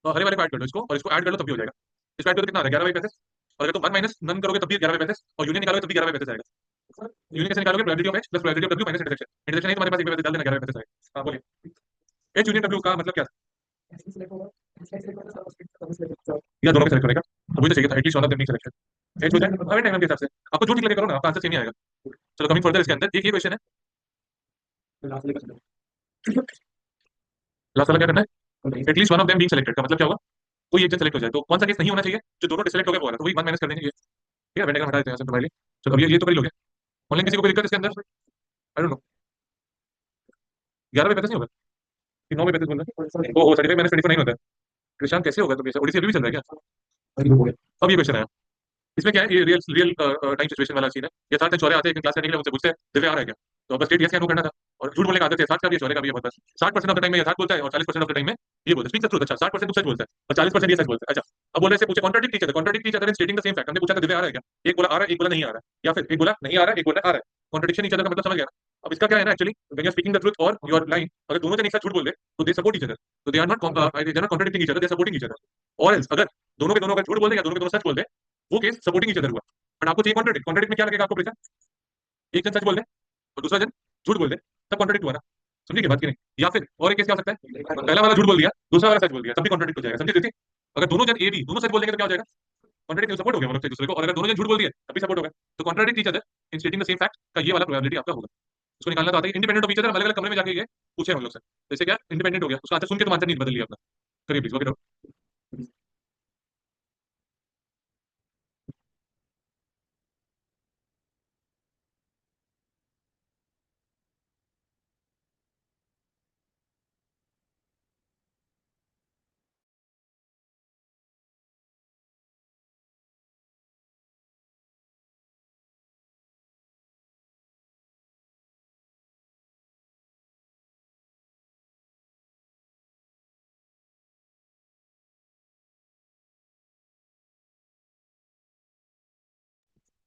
हरे वाले को ऐड कर लो, इसको और इसको ऐड कर लो तब भी हो जाएगा। इसको ऐड करो तो कितना आ रहा है, 11/35। और अगर तुम 1 माइनस नन करोगे तब भी 11/35, और यूनियन निकालोगे तब भी 11/35 आएगा। यूनियन कैसे निकालोगे, probability of H plus probability of W minus intersection. Intersection नहीं तुम्हारे पास, 1/35 डाल देना, 11/35 आएगा। हाँ बोलिए, एच यूनियन डब्ल्यू का मतलब क्या, या दोनों में सेलेक्ट करेगा, तो वही तो चाहिए था, at least one of them being selected. H हो जाए हमें टाइम के हिसाब से, आपको जो ठीक लगे करो ना, आपका आंसर सेम ही आएगा। चलो कमिंग फर्दर, इसके अंदर एक ये क्वेश्चन है, लास्ट वाला क्या करना है, at least one of them being selected का मतलब क्या होगा, कोई एक जन सेलेक्ट हो जाए, तो कौन सा केस नहीं होना चाहिए, जो दोनों डिसलेक्ट हो गए वो वाला, तो वही 1 माइनस कर देंगे। ठीक है, वेंडेगा हटा देते हैं सिंपली। चलो अब ये तो कर ही लोगे। ऑनलाइन किसी को कोई दिक्कत इसके अंदर, आई डोंट नो, 11/35 नहीं होगा कि 9/35 बोल रहे हैं, ओ 35 - 24 9 होता है। कृषांत कैसे होगा, तो ओडिसी अभी भी चल रहा है क्या, अब ये क्वेश्चन आया, इसमें क्या है, ये रियल रियल टाइम सिचुएशन वाला सीन है। ये साथ चौरे आते हैं क्लास करने के लिए, मुझसे पूछते हैं दिव्या आ रहा है क्या, तो बस स्टेट यस या नो करना था, और झूठ बोलने का आदत है साथ का भी, चौरे का भी है बहुत। 60% ऑफ द टाइम में यथार्थ बोलता है और 40% ऑफ द टाइम में ये बोलता है, स्पीक द ट्रूथ। अच्छा 60% सच बोलता है और 40% ये सच बोलता है। अच्छा अब बोल रहे से पूछे contradict teacher, contradict teacher in stating the same fact. हमने पूछा था दिव्या आ रहा है क्या, एक बोला आ रहा है, एक बोला नहीं आ रहा है, या फिर एक बोला नहीं आ रहा है, एक बोला आ रहा है। कॉन्ट्रडिक्शन ईच अदर का मतलब समझ गया ना। अब इसका क्या है ना, actually when you are speaking the truth और यू आर लाइंग, अगर दोनों जन एक साथ झूठ बोल दे तो दे सपोर्ट ईच अदर, तो they are not contradicting each other, they supporting each other. और एल्स अगर दोनों के दोनों अगर झूठ बोल दे या दोनों के दोनों सच बोल दे, वो केस सपोर्टिंग ईच अदर हुआ। बट आपको चाहिए कॉन्ट्रडिक्ट, कॉन्ट्रडिक्ट में क्या लगेगा आपको प्रेशर, एक जन सच बोल दे और दूसरा जन झूठ बोल दे, तब कॉन्ट्रडिक्ट हुआ ना। समझिए क्या बात की नहीं, या फिर और एक केस क्या हो सकता है, पहला वाला झूठ बोल दिया, दूसरा वाला सच बोल दिया, तब भी कॉन्ट्रडिक्ट हो जाएगा। समझिए देखिए, अगर दोनों जन ए बी दोनों सच बोल देंगे तो क्या हो जाएगा, कॉन्ट्रडिक्ट सपोर्ट हो गया, मतलब एक दूसरे को। और अगर दोनों जन झूठ बोल दिए तब भी सपोर्ट होगा, तो contradict each other in stating the same fact का ये वाला प्रोबेबिलिटी आपका होगा। उसको निकालना तो आता है, इंडिपेंडेंट ऑफ ईच अदर, अलग अलग कमरे में जाके ये पूछे हम लोग से, जैसे क्या इंडिपेंडेंट हो गया, उसका आंसर सुन के तुम आंसर नहीं बदल लिया अपना। करिए प्लीज, ओके।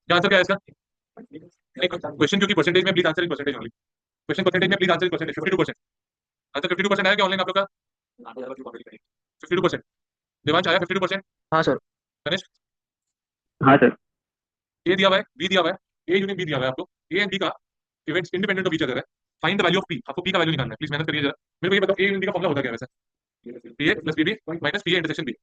क्या आंसर क्या है इसका, क्वेश्चन क्योंकि परसेंटेज में please answer in percentage only, question percentage में please answer in percentage, 52%। Answer 52% आया क्या ऑनलाइन आप लोग का, 52%। देवांश आया 52%। हाँ सर। कनिष्क, हाँ सर। ए दिया हुआ है, बी दिया हुआ है, ए यूनियन बी दिया हुआ है आपको, ए एंड बी का events independent of each other है। Find the value of P, आपको पी का वैल्यू निकालना है, प्लीज मेहनत करिए जरा। मेरे को ये बताओ ए यूनियन बी का फॉर्मूला होता क्या है वैसे, P A plus P B minus P A intersection B.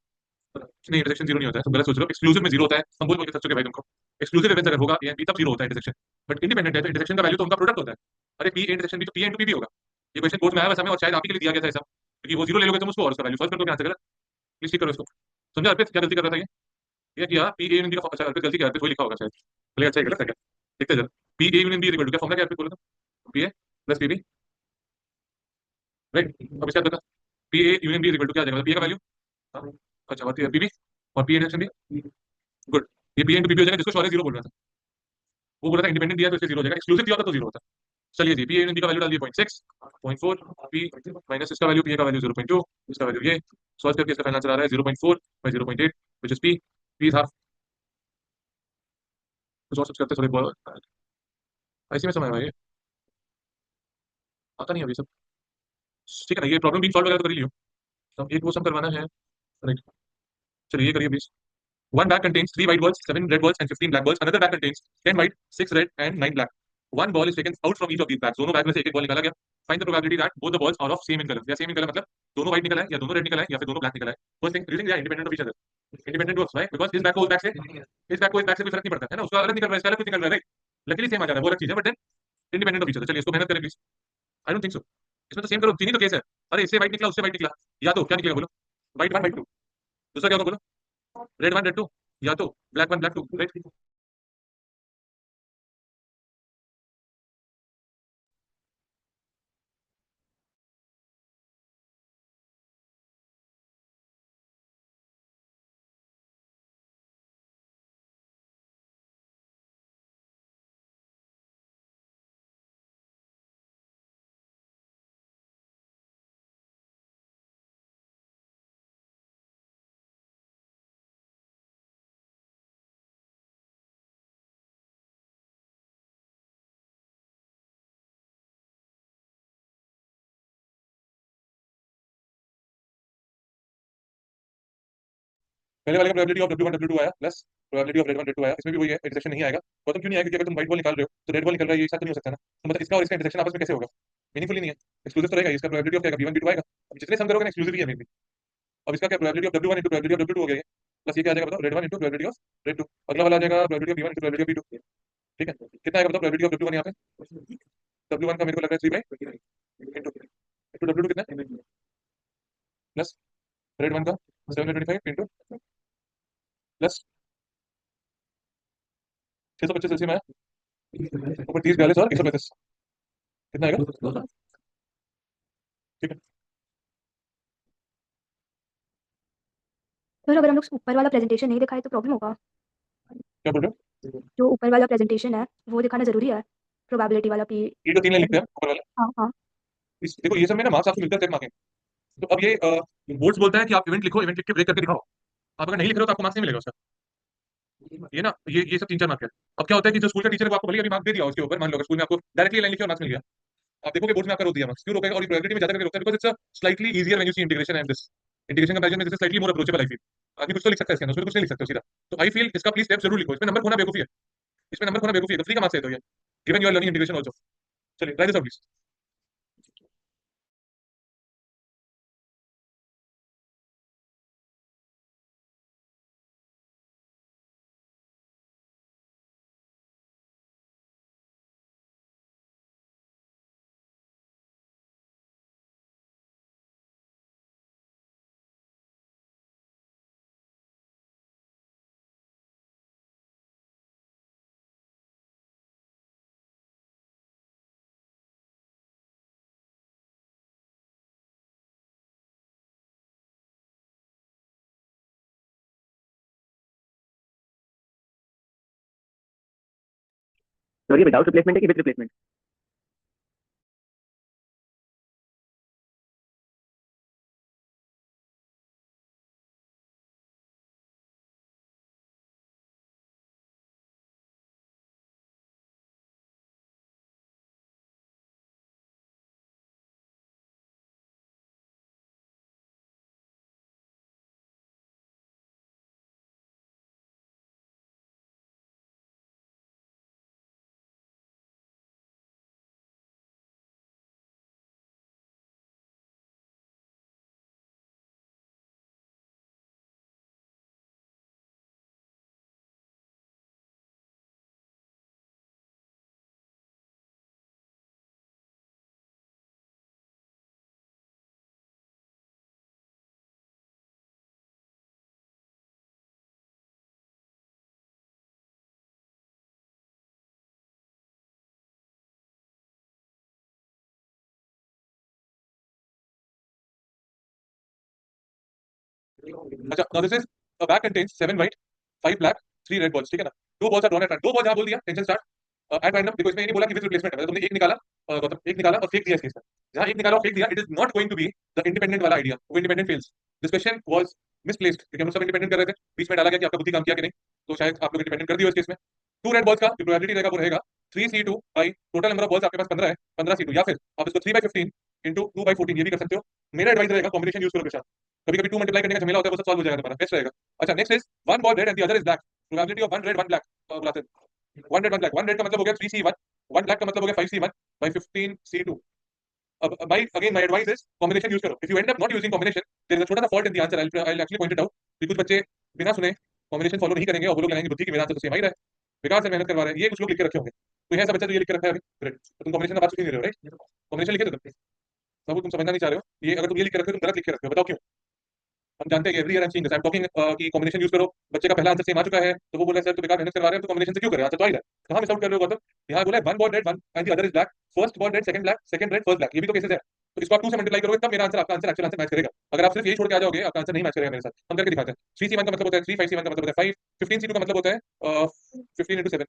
नहीं इंटरसेक्शन जीरो नहीं होता है, तुम गलत सोच रहे हो, एक्सक्लूसिव में जीरो होता है, हम बोल के सच हो गए भाई तुमको। एक्सक्लूसिव इवेंट्स अगर होगा ए एंड बी तब जीरो होता है इंटरसेक्शन, बट इंडिपेंडेंट है तो इंटरसेक्शन का वैल्यू तो उनका प्रोडक्ट होता है। अरे पी इंटरसेक्शन भी तो पी इंटू पी भी होगा। ये क्वेश्चन बोर्ड में आया वैसे में, और शायद आप ही के लिए दिया गया था ऐसा, क्योंकि वो जीरो ले लोगे तुम उसको और उसका वैल्यू सॉल्व कर दोगे आंसर गलत। प्लीज ठीक करो इसको। समझा अर्पित क्या गलती कर रहा था ये किया पी ए यूनियन बी का अच्छा अर्पित गलती किया अर्पित वही लिखा होगा शायद। चलिए अच्छा है गलत है क्या देखते हैं जरा। P A union B equal to क्या फॉर्मूला क्या अर्पित बोलो तो P A plus P B right. अब इसका बता P A union B equal to क्या आ जाएगा पी ए का वैल्यू। हाँ, अच्छा बात है पी बी और पी इंटरसेक्शन बी गुड। ये पी इंटू पी बी हो जाएगा जिसको शौर्य जीरो बोल रहा था वो बोल रहा था इंडिपेंडेंट दिया तो इससे जीरो हो जाएगा एक्सक्लूसिव दिया होता तो जीरो होता। चलिए जी पी ए यूनियन बी का वैल्यू डाल दिए 0.6 0.4 पी माइनस इसका वैल्यू पी ए का वैल्यू 0.2 इसका वैल्यू ये सॉल्व करके इसका फाइनल आंसर आ रहा है 0.4 by 0.8 which is P is half. कुछ और सब करते थोड़े ऐसे में समय आएगा ये आता नहीं अभी सब। ठीक है ना ये प्रॉब्लम भी सॉल्व वगैरह तो कर ही लियो। तो एक वो सब करवाना है राइट। चलिए ये करिए please. One bag contains 3 white balls, 7 red balls, and 15 black balls. Another bag contains 10 white, 6 red, and 9 black. One ball is taken out from each of these bags. दोनों बैग में से एक बॉल निकाला गया. Find the probability that both the balls are of same in color. या same in color मतलब दोनों white निकला है या दोनों red निकला है या फिर दोनों black निकला है. First thing, do you think they are independent of each other? Independent of why? Because इस bag को उस bag से कोई फर्क नहीं पड़ता है ना उसका अलग निकल रहा है इसका अलग कुछ निकल रहा है राइट. लकीली सेम आ जा रहा है वो अलग चीज है but then independent of each other. चलिए इसको मेहनत करें please. I don't think so. इसमें तो सेम करो तीन ही तो केस है. अरे इससे व्हाइट निकला उससे व्हाइट निकला या तो क्या निकलेगा बोलो. White one white two. दूसरा क्या होगा बोलो. रेड वन रेड टू या तो black one black two right. पहले वाले का प्रोबेबिलिटी ऑफ W1 W2 आया plus probability of red one red two आया. इसमें भी वही है इंटरसेक्शन नहीं आएगा. गौतम क्यों नहीं आएगा क्योंकि अगर तुम व्हाइट बॉल निकाल रहे हो तो रेड बॉल निकल रहा है ये एक साथ तो नहीं हो सकता ना. तो मतलब इसका और इसका इंटरसेक्शन आपस में कैसे होगा. मीनिंगफुली नहीं है. एक्सक्लूसिव तो रहेगा इसका प्रोबेबिलिटी ऑफ क्या B1 B2 आएगा. अब जितने सम करोगे ना एक्सक्लूसिव ही है मेनली. अब इसका क्या probability of W1 into probability of W2 हो गया ये. प्लस ये क्या आ जाएगा बताओ red one into probability of red two. अगला वाला आ जाएगा probability of B1 into probability of B2. ठीक है कितना आएगा बताओ प्रोबेबिलिटी ऑफ W1 यहाँ पे. W1 का मेरे को लग रहा है 3 इंटू इंटू W2 कितना है प्लस रेड वन का 725 इंटू प्लस 625 एलसीएम आया ऊपर 30 42 और 135 कितना आएगा. ठीक है सर अगर हम लोग ऊपर वाला प्रेजेंटेशन नहीं दिखाए तो प्रॉब्लम होगा. क्या बोल रहे हो. जो ऊपर वाला प्रेजेंटेशन है वो दिखाना जरूरी है. प्रोबेबिलिटी वाला पी. ये तो 3 लाइन लिखते हैं ऊपर वाले. हाँ हाँ. देखो ये सब में ना मार्क्स आपको मिलते हैं मार्किंग. तो अब ये बोर्ड्स बोलता है कि आप इवेंट लिखो इवेंट लिख के ब्रेक करके दिखाओ. आप अगर नहीं लिख रहे हो तो आपको मार्क्स नहीं मिलेगा उसका. ये ना ये सब 3 4 मार्क है. अब क्या होता है कि जो स्कूल का टीचर है वो आपको भले ही अभी मार्क दे दिया उसके ऊपर मान लो स्कूल में आपको डायरेक्टली लाइन लिखी और मार्क्स मिल गया. आप देखोगे बोर्ड में आपका रोक दिया मार्क्स क्यों रोकेगा और प्रोबेबिलिटी में ज्यादा करके रोकता है because it's a slightly easier when you see integration and this integration comparison में this is slightly more approachable I feel. आदमी कुछ तो लिख सकता है इसके अंदर उसमें कुछ नहीं लिख सकते हो सीधा. तो आई फील इसका प्लीज स्टेप जरूर लिखो. इसमें नंबर खोना बेवकूफी है. इसमें नंबर खोना बेवकूफी है. तो फ्री का मार्क्स है तो ये given you are learning integration also. चलिए try this out please. Sir ये विदाउट रिप्लेसमेंट है कि विद रिप्लेसमेंट. अच्छा now this is a bag contains 7 white 5 black 3 red balls, ठीक है ना. दो balls are drawn at random, दो बॉल जहां बोल दिया टेंशन स्टार्ट एट रैंडम. देखो इसमें ये नहीं बोला कि विद रिप्लेसमेंट है, मतलब तुमने एक निकाला गौतम एक निकाला और फेक दिया इसके इसमें. जहां एक निकाला और फेक दिया it is not going to be the independent वाला आइडिया, वो independent fails. This question was misplaced क्योंकि हम लोग सब इंडिपेंडेंट कर रहे थे, बीच में डाला गया कि आपका बुद्धि काम किया कि नहीं, तो शायद आप लोग इंडिपेंडेंट कर दियो इस केस में. टू रेड बॉल्स का जो प्रोबेबिलिटी रहेगा वो रहेगा 3c2 by total number of balls आपके पास 15 है 15c2, या फिर आप इसको 3/15 इंटू 2/14 ये भी कर सकते हो. मेरा एडवाइस रहेगा कॉम्बिनेशन यूज करो के साथ. कभी कभी 2 मल्टीप्लाई करने का झमेला होता है, वो सब सॉल्व हो जाएगा तुम्हारा, बेस्ट रहेगा. अच्छा next is one ball red and the other is black. Probability of one red one black बुलाते हैं. One red one black, one red का मतलब हो गया 3c1, वन ब्लैक का मतलब हो गया 5c1 बाई 15c2. अब भाई again my advice is combination use करो. If you end up not using combination there is a छोटा सा fault in the answer. I will actually point it out कि कुछ बच्चे बिना सुने कॉम्बिनेशन फॉलो नहीं करेंगे और वो लोग लगाएंगे बुद्धि की, मेरा आंसर तो सेम ही रहा है, बेकार से मेहनत करवा रहे हैं. ये कुछ लोग लिख के रखे होंगे, तो ये ऐसा बच्चा जो ये लिख के रखा है अभी ग्रेट, तो तुम कॉम्बिनेशन का बात सुन नहीं रहे हो राइट. कॉम्बिनेशन लिखे थे तुम, सब तुम समझना नहीं चाह रहे हो. ये अगर तुम ये लिख के रखे हो तुम गलत लिख के रखे हो, बताओ क्यों. हम जानते हैं कि every year I am seeing this, I am talking कि कॉम्बिनेशन यूज करो. बच्चे का पहला आंसर सेम आ चुका है तो वो बोला सर तो बेकार मेहनत करवा रहे हो तो कॉम्बिनेशन से क्यों कर रहे हो, आंसर तो आ ही रहा है. कहां मिस आउट कर रहे हो गौतम. यहाँ बोला one ball red one and the other is black, first ball red second black second red first black, ये भी तो केसेस है. तो इसको आप 2 से मल्टीप्लाई करोगे तब मेरा आंसर आपका आंसर एक्चुअल आंसर मैच करेगा. अगर आप सिर्फ यही छोड़ के आ जाओगे आपका आंसर नहीं मैच करेगा मेरे साथ. हम करके दिखाते हैं. 3c1 का मतलब होता है 3, 5c1 का मतलब होता है 5, 15c2 का मतलब होता है 15 into 7.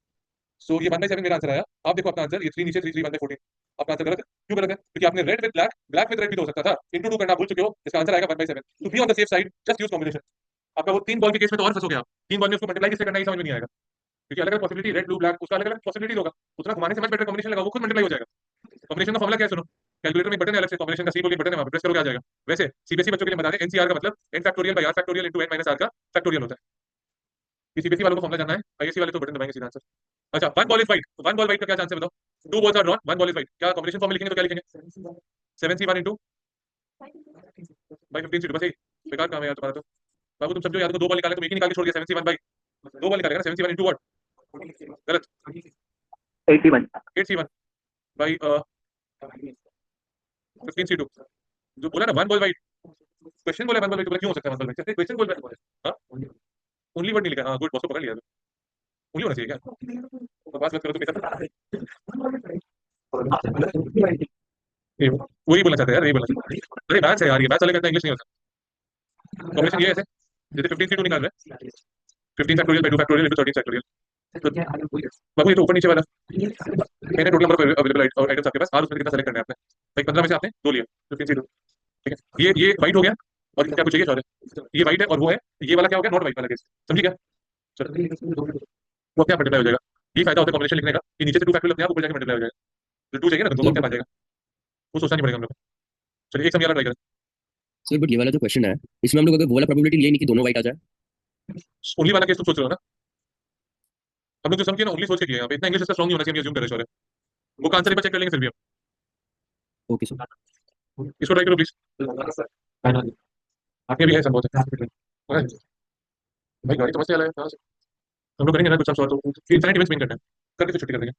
सो ये 1/7 मेरा आंसर आया. आप देखो अपना आंसर, ये 3 नीचे 3 3 1/14. आपका आंसर गलत है. क्यों गलत है, क्योंकि आपने read with black black with red भी तो हो सकता था. इंटू 2 करना भूल चुके हो, इसका आंसर आएगा 1/7. To be on the safe side just use combination. आपका वो 3 बॉल के केस में तो और फंसोगे आप. 3 बॉल में उसको मल्टीप्लाई किससे करना है समझ में नहीं आएगा, क्योंकि अलग अलग पॉसिबिलिटी रेड ब्लू ब्लैक उसका अलग अलग पॉसिबिलिटी होगा. उतना घुमाने से मच बेटर कॉम्बिनेशन लगा, वो खुद मल्टीप्लाई हो जाएगा. कॉम्बिनेशन का फॉर्मूला क्या है सुनो. कैलकुलेटर में एक बटन है अलग से, कॉम्बिनेशन का सी बोल के बटन है, वहां पे प्रेस करोगे आ जाएगा. वैसे सीबीएसई बच्चों के लिए बता दें, एनसीआर का मतलब n factorial by r factorial into n minus r का फैक्टोरियल होता है. ये सीबीएसई वालों को फॉर्मूला जानना है, आईएससी वाले तो बटन दबाएंगे सीधा आंसर. अच्छा one ball is white, one ball white का क्या चांस है बताओ. Two balls are drawn, one ball is white, क्या कॉम्बिनेशन फॉर्म लिखेंगे तो क्या लिखेंगे 7c1 इंटू बाई 15c2. बस यही बेकार काम है यार तुम्हारा तो. बाबू तुम समझो यार, तो 2 बॉल निकाले तुम एक ही निकाल के छोड़ दिया 7c1 बाई 2 बॉल निकालेगा ना 7c1 इंटू व्हाट, गलत 81. 8c1 by 15c2. जो बोला ना वन बॉल वाइट, क्वेश्चन बोला वन बॉल वाइट, क्यों हो सकता है वन बॉल वाइट, क्वेश्चन बोल रहा है. हां ओनली वर्ड नहीं लिखा. हां गुड, बॉस को पकड़ लिया. ओनली होना चाहिए क्या, बकवास मत करो तुम इतना. ये वही बोलना चाहते हैं यार, यही बोलना चाहते हैं. अरे मैथ्स है यार, ये मैथ्स वाले कहते हैं इंग्लिश नहीं होता. कॉम्बिनेशन ये है ऐसे, जैसे 15c2 निकाल रहे हैं 15 factorial by 2 factorial into 13 factorial. तो बाबू ये तो ऊपर नीचे वाला मैंने total number of available items आपके पास, और उसमें कितना सेलेक्ट करना है आपने. भाई 15 में से आपने 2 लिया 15c2, ठीक है. ये वाइट हो गया और क्या कुछ चाहिए सॉरी, ये वाइट है और वो है, ये वाला क्या हो गया नॉट वाइट वाला केस, समझी क्या. चलो वो क्या मल्टीप्लाई हो जाएगा. ये फायदा होता है कॉम्बिनेशन लिखने का कि नीचे से 2 फैक्टोरियल अपने आप ऊपर जाके मल्टीप्लाई हो जाएगा. जो 2 चाहिए ना तुमको क्या आ जाएगा, वो सोचना नहीं पड़ेगा हम लोग को. चलिए एक समझाना ट्राई करें. सर बट ये वाला जो क्वेश्चन है इसमें हम लोग अगर वो वाला प्रोबेबिलिटी ले नहीं कि दोनों वाइट आ जाए. ओनली वाला केस तुम सोच रहे हो ना, हम लोग जो समझिए ना ओनली सोच के किया. यहाँ पे इतना इंग्लिश इसका स्ट्रांग नहीं होना चाहिए, हम अज्यूम कर रहे हैं. वो आंसर एक बार चेक कर लेंगे फिर भी हम. Okay sir. इसको ट्राई करो प्लीज. आपके भी है संभव है भाई, गाड़ी तो मस्त चला है कहाँ से. हम लोग करेंगे ना कुछ सॉल्व, तो इनफाइनाइट इवेंट्स मेन करना है, करके फिर छुट्टी कर देंगे.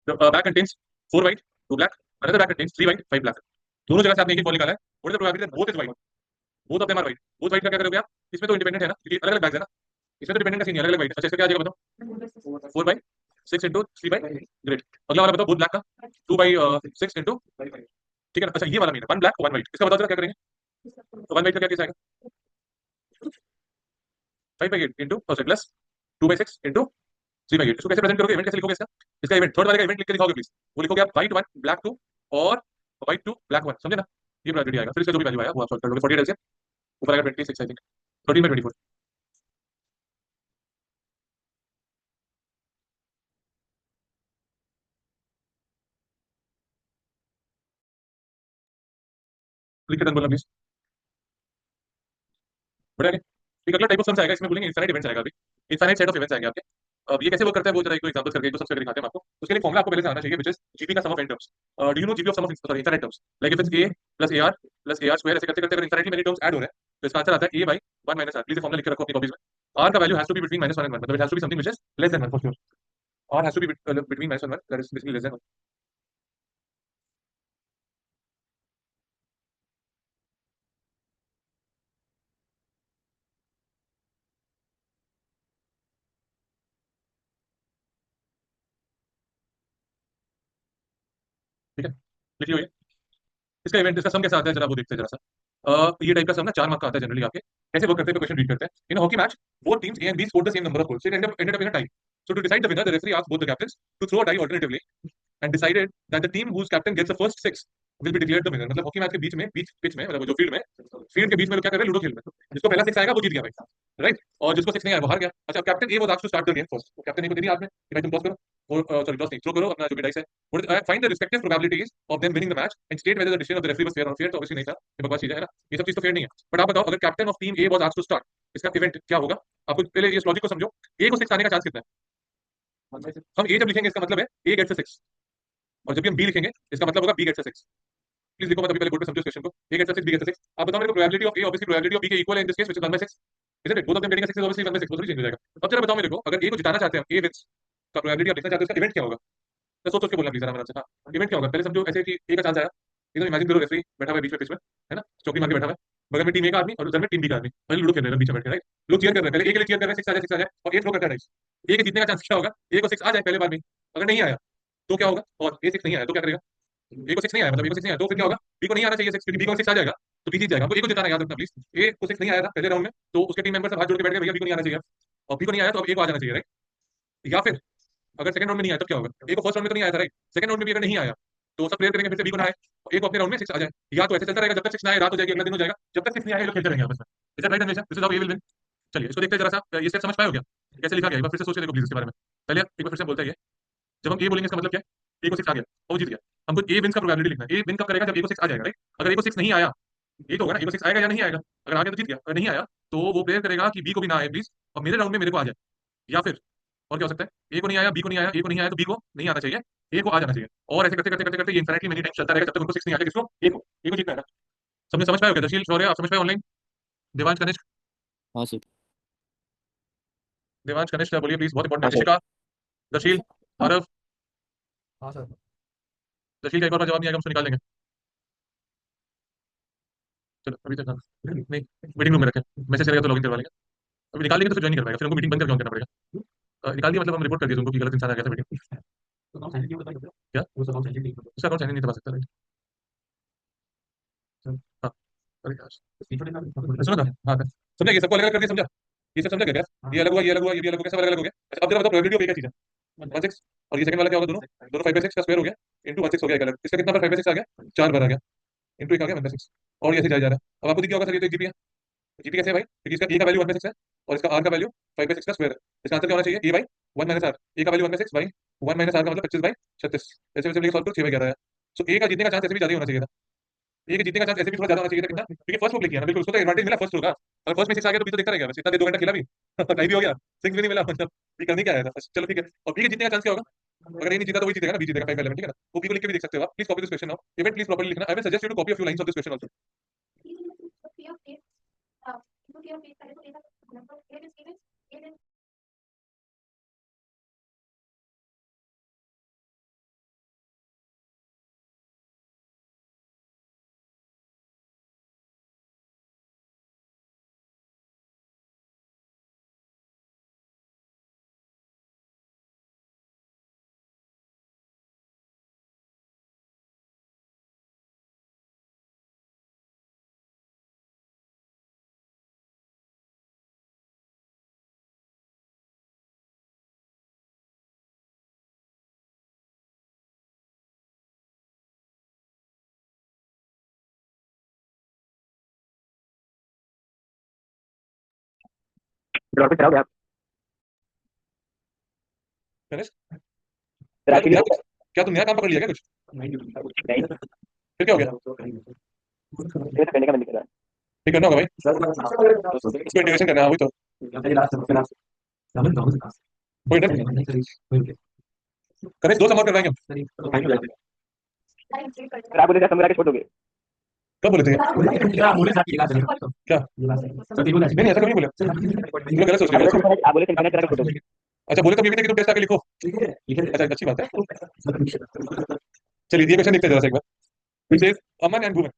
The bag contains 4 white, 2 black. Another bag contains 3 white, 5 black. दोनों जगह से आपने एक ही बॉल निकाला है. What is the probability that both is white? Both of them are white. Both white का क्या करोगे आप, इसमें तो इंडिपेंडेंट है ना क्योंकि अलग अलग बैग्स है ना, इसमें तो डिपेंडेंट का सीन नहीं, अलग अलग white. अच्छा इसका क्या आ जाएगा बताओ 4/6 इंटू 3/, ग्रेट. अगला वाला बताओ बोथ ब्लैक का 2/6 इंटू, ठीक है ना. अच्छा ये वाला मेन है 1 ब्लैक 1 व्हाइट, इसका बताओ जरा क्या करेंगे. तो 1 व्हाइट का क्या केस आएगा 5/8 इंटू सॉरी प्लस 2/6 इंटू 3/8 इसको कैसे प्रेजेंट करोगे, इवेंट कैसे लिखोगे इसका? इसका इवेंट थर्ड वाले का इवेंट लिख के दिखाओगे प्लीज। वो लिखोगे आप व्हाइट 1 ब्लैक 2 और व्हाइट 2 ब्लैक 1, समझे ना? ये प्रोबेबिलिटी आएगा, फिर इसका जो भी वैल्यू आएगा वो आप सॉल्व कर लोगे। 48 एलसीएम ऊपर आएगा 26 आई थिंक, 13/24। लिख के डन बोलना प्लीज। बढ़िया नहीं? एक अगला टाइप ऑफ सम्स आएगा, इसमें बोलेंगे इनफाइनाइट इवेंट्स आएगा अभी। इनफाइनाइट सेट ऑफ इवेंट्स आएंगे आपके। अब ये कैसे वर्क करता है वो जरा एक दो एग्जांपल्स करके, एक दो सम्स करके दिखाते हैं हम आपको। उसके लिए फॉर्मूला आपको पहले से आना चाहिए, व्हिच इज जीपी का sum of n terms. Do you know GP of sum of sorry infinite terms, like if it's a plus ar plus ar square, ऐसे करते करते अगर इनफाइनाइटली मेनी टर्म्स ऐड हो रहे हैं तो इसका आंसर आता है a by 1 minus r। Please ये फॉर्मूला लिख के रखो अपनी कॉपीज में। r का value has to be between -1 and 1, मतलब it has to be something which is less than 1 for sure. r has to be between -1 and 1, that is basically less than 1। ठीक है, लिखिए हुई। इसका इवेंट, इसका सम कैसा आता है जरा वो देखते हैं जरा सा। ये टाइप का सम ना 4 मार्क का आता है जनरली आपके। कैसे वर्क करते हैं, क्वेश्चन रीड करते हैं। इन hockey match both teams A and B scored the same number of goals, so it ended up in a tie. So to decide the winner, the referee asked both the captains to throw a die alternatively and decided that the team whose captain gets the first six will be declared the winner। मतलब hockey match के बीच में, बीच pitch में, मतलब जो field के बीच में लोग क्या कर रहे हैं, लूडो खेल रहे हैं। जिसको पहला 6 आएगा वो जीत गया भाई, राइट? और जिसको 6 नहीं आया वो हार गया। अच्छा, captain A was asked to start the game first, तो कैप्टन ए को दे दिया आपने कि भाई तुम टॉस करो, और सॉरी टॉस नहीं, थ्रो करो अपना जो भी डाइस है। Find the respective probabilities of them winning the match and state whether the decision of the referee was fair और फेयर। तो ऑब्वियसली नहीं था, ये बकवास चीज है ना, ये सब चीज तो फेयर नहीं है। बट आप बताओ, अगर captain of team A was asked to start, इसका इवेंट क्या होगा? आपको पहले इस लॉजिक को समझो। ए को 6 आने का चांस कितना है? हम ए जब लिखेंगे इसका मतलब है ए गेट्स 6, और जब भी हम बी लिखेंगे इसका मतलब होगा बी गेट्स 6। प्लीज लिखो, मतलब पहले बोर्ड पे समझो इस क्वेश्चन को। A gets 6, B gets 6। आप बताओ मेरे को, probability of A obviously probability of B के इक्वल है in this case, which is 1/6, isn't it? Both of them getting 6 is obviously 1/6, वो थोड़ी चेंज हो जाएगा। अब जरा बताओ मेरे को, अगर ए को जिताना चाहते हैं, ए विंस का प्रोबेबिलिटी आप लिखना चाहते हो, इसका इवेंट क्या होगा? तो सोच सोच के बोलना प्लीज आराम से। हाँ, इवेंट क्या होगा पहले समझो। ऐसे कि ए का चांस आया, एकदम इमेजिन करो रेफरी बैठा हुआ है बीच में पिच में, है ना, चौकी मार के बैठा हुआ है। बगल में टीम ए का आदमी और उधर में टीम बी का आदमी, पहले लूडो खेल रहे हैं बीच में बैठ के, राइट? लोग चीयर कर रहे हैं, पहले ए के लिए चीयर कर रहे हैं 6 आ जाए 6 आ जाए, और ए थ्रो करता है डाइस। ए के जीतने का चांस क्या होगा? ए को 6 आ जाए पहले बार में, अगर नहीं आया तो क्या होगा? और ए 6 नहीं आया तो क्या करेगा? ए को 6 नहीं आया, मतलब ए को 6 नहीं आया तो फिर क्या होगा? बी को नहीं आना चाहिए 6, क्योंकि बी को 6 आ जाएगा तो बी जीत जाएगा। हमको ए को जिताना है, याद रखना प्लीज। ए को 6 नहीं आया था पहले राउंड में, तो उसके टीम मेंबर सब हाथ जोड़ के बैठ गए, भैया बी को नहीं आना चाहिए। और बी को नहीं आया तो अब ए को आ जाना चाहिए, राइट? या फिर अगर सेकंड राउंड में नहीं आया तब क्या होगा? ए को फर्स्ट राउंड में तो नहीं आया था, राइट? सेकंड राउंड में भी अगर नहीं आया तो सब प्लेयर करेंगे फिर से बी को ना आए, और ए को अपने राउंड में 6 आ जाए। या तो ऐसे चलता रहेगा जब तक 6 ना आए, रात हो जाएगी, अगला दिन हो जाएगा, जब तक 6 नहीं आए ये लोग खेलते रहेंगे आपस में। इज दैट राइट हमेशा? This is how a will win. चलिए इसको देखते हैं जरा सा। ये स्टेप समझ पाए हो क्या, कैसे लिखा गया? एक बार फिर से सोच के देखो प्लीज इसके बारे में। पहले एक बार फिर से बोलता है ये, जब हम ए बोलेंगे इसका मतलब क्या है? ए को 6 आ गया और वो जीत गया। हमको ए विंस का प्रोबेबिलिटी लिखना है। ए विन कब करेगा? जब ए को 6 आ जाएगा, राइट? अगर ए को 6 नहीं आया, ये तो होगा ना, ए को 6 आएगा या नहीं आएगा? अगर आ गया तो जीत गया, अगर नहीं आया तो वो प्लेयर करेगा कि बी को भी ना आए प्लीज, और मेरे राउंड में मेरे को आ जाए। या फिर और क्या हो सकता है? ए को नहीं आया, बी को नहीं आया, ए को नहीं आया तो बी को नहीं आना चाहिए, ए को आ जाना चाहिए। और ऐसे करते करते करते करते ये इनफिनिटली मेनी टाइम चलता रहेगा जब तक उनको 6 नहीं आ जाए। किसको? ए को जीतना है ना। सबने समझ पाए हो क्या? दर्शील शौर्य आप समझ पाए? ऑनलाइन देवांश कनिष्क, हाँ सर। देवांश कनिष्क बोलिए प्लीज, बहुत हाँ इंपॉर्टेंट है। सर। ऋषिका, दर्शील, आरव, हाँ सर। दर्शील का एक और बार जवाब नहीं आएगा, हम उसको निकाल देंगे। चलो अभी तक नहीं, वेटिंग रूम में रखें, मैसेज करेगा तो लॉगिन करवा लेंगे। अभी निकाल देंगे तो फिर ज्वाइन नहीं कर पाएगा, फिर हमको मीटिंग बंद करके ऑन करना पड़ेगा। निकाल दिया मतलब हम रिपोर्ट कर दिया उनको कि गलत इंसान आ गया था मीटिंग। क्या उसका अकाउंट साइन नहीं करवा सकता, राइट? हाँ, अरे यार सुनो ना, हाँ समझा, ये सबको अलग अलग कर दिया, समझा? ये सब समझा क्या? ये अलग हुआ, ये अलग हुआ, ये भी अलग हो गया, सब अलग अलग हो गया। अच्छा अब जरा बताओ प्रोबेबिलिटी ऑफ ए क्या चीज है? 1/6। और ये सेकंड वाला क्या होगा? दोनों दोनों 5/6 का स्क्वायर हो गया इनटू 1/6 हो गया, एक अलग। इसका कितना बार 5/6 आ गया? 4 बार आ गया, इनटू एक आ गया 1/6। और ये ऐसे जा रहा है। अब आपको दिख गया होगा सर, ये तो जीपी है। जीपी कैसे है भाई? क्योंकि इसका ए का वैल्यू 1/6 है और इसका आर का वैल्यू 5/6 का स्क्वायर है। इसका आंसर क्या होना चाहिए? ए बाई 1 माइनस आर। ए का वैल्यू 1/6 बाई 1 माइनस आर का मतलब 25/36। ऐसे वैसे सॉल्व करो, 6/11 है। सो ए का जीतने का चांस ऐसे भी ज्यादा ही होना चाहिए था। ए के जीतने का चांस ऐसे भी थोड़ा ज्यादा होना चाहिए था, कितना? क्योंकि फर्स्ट वो क्लिक किया ना, बिल्कुल उसको तो एडवांटेज मिला फर्स्ट होगा। अगर फर्स्ट में 6 आ गया तो बी तो देखता रहेगा, बस इतना देर 2 घंटा खेला भी टाइम भी हो गया, 6 भी नहीं मिला, मतलब बी करने क्या आया था। चलो ठीक है। और बी के जीतने का चांस क्या होगा? अगर ये नहीं जीता तो वही जीतेगा ना, बी जीतेगा 5/11, ठीक है ना? वो बी को लिख के भी देख सकते हो आप। Please copy this question now, event please properly लिखना। I will suggest you to copy a few lines of this question also. Draw पे खराब है आप गणेश, फिर क्या आपके तुम लिए नया क्या तुम नया काम पकड़ लिया क्या कुछ? नहीं फिर क्या हो गया? ये तो करने का मन नहीं कर रहा ये करना होगा भाई, इसको इंटीग्रेशन करना है। वही तो कोई नहीं। गणेश, दो सम और करवाएंगे हम। फिर आप बोले थे समझा के छोड़ दोगे कब बोले थे? क्या? नहीं नहीं, ऐसा कभी नहीं बोला, तुम लोग गलत सोच रहे हो। आप बोले थे इंटरनेट करा के छोड़ दोगे अच्छा, बोले तो ये भी थे कि तुम टेस्ट आके लिखो। अच्छा, अच्छी बात है। चलिए ये क्वेश्चन देखते हैं जरा सा एक बार। Which is अमन एंड भुवन।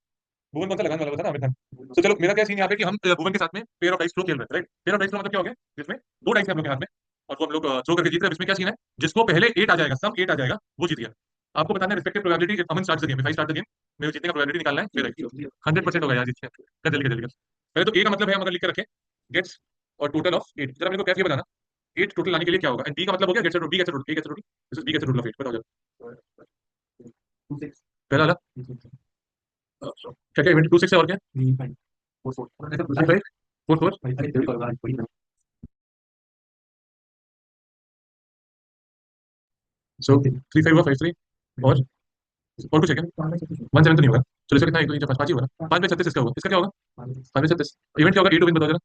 भुवन कौन सा लगाने वाला था ना, आमिर खान। तो चलो, मेरा क्या सीन यहाँ पे कि हम भुवन के साथ में पेयर ऑफ डाइस थ्रो खेल रहे हैं, right. Pair of dice throw मतलब क्या हो गया, जिसमें दो डाइस है हम लोग के हाथ में और वो हम लोग थ्रो करके जीत रहे हैं। इसमें क्या सीन है, जिसको पहले 8 आ जाएगा, सम 8 आ जाएगा, वो जीत गया। आपको बताना है respective probability. Aman start the game, five start the game. मेरे जीतने का प्रोबेबिलिटी निकालना है मेरा 100% होगा यार, जीत गया। कर जल्दी कर जल्दी कर। पहले तो ए का मतलब है, हम अगर लिख के रखें गेट्स और टोटल ऑफ 8, जरा मेरे को कैसे बताना 8 टोटल लाने के लिए क्या होगा। एंड बी का मतलब हो गया गेट्स और बी गेट्स और ए गेट्स और दिस इज बी गेट्स और टोटल ऑफ 8। बताओ जरा पहला वाला क्या क्या इवेंट 26 है और क्या 5 4 सो 3 5 हुआ 5 3 और कुछ है क्या? 1 7 तो नहीं होगा। चलो इसका कितना, 1 2 3 4 5 ही होगा ना। 5 में 36 इसका होगा। इसका क्या होगा? 5 में 36 इवेंट क्या होगा? ए टू विन बताओ जरा।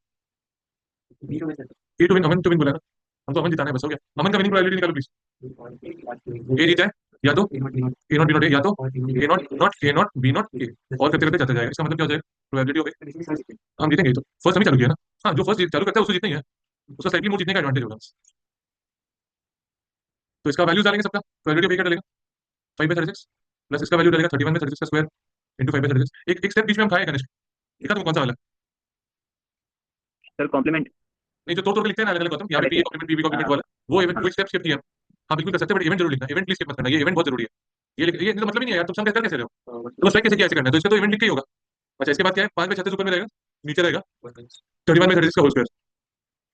A to win, Aman to win बोला ना। हम तो अमन जिताना है, बस हो गया। अमन का विनिंग प्रोबेबिलिटी निकालो प्लीज। ए जीता है या तो A not B not A, या तो A not not A not B not A, और करते करते जाता जाएगा। इसका मतलब क्या हो जाएगा? प्रोबेबिलिटी हो गई हम जीतेंगे। ही तो फर्स्ट अभी चालू किया ना। हाँ, जो फर्स्ट चालू करता है उसको जीतना ही है, उसका स्लाइटली मोर जीतने का एडवांटेज होगा। तो इसका वैल्यू डालेंगे सबका, प्रोबेबिलिटी ऑफ ए का डालेगा 5/36 प्लस इसका वैल्यू डालेगा 31/36 का स्क्वायर इंटू 5/36। एक एक स्टेप बीच में हम खाए गणेश, देखा तुम कौन सा वाला? सर कॉम्प्लीमेंट नहीं, जो तोड़ तोड़ के लिखते हैं ना अलग अलग गौतम, यहाँ पे पी कॉम्प्लीमेंट पी कॉम्प्लीमेंट वाला, वो इवेंट वो स्टेप स्किप किया। हाँ बिल्कुल कर सकते हैं, बट इवेंट जरूर लिखना। इवेंट प्लीज स्किप मत करना, ये इवेंट बहुत जरूरी है। ये तो मतलब ही नहीं है यार, तुम सब कैसे रहे हो तो स्ट्राइक कैसे किया, ऐसे करना है तो इसका तो इवेंट लिख के ही होगा। अच्छा, इसके बाद क्या है? 5/36 ऊपर में रहेगा, नीचे रहेगा 31/36 का होल स्क्वायर,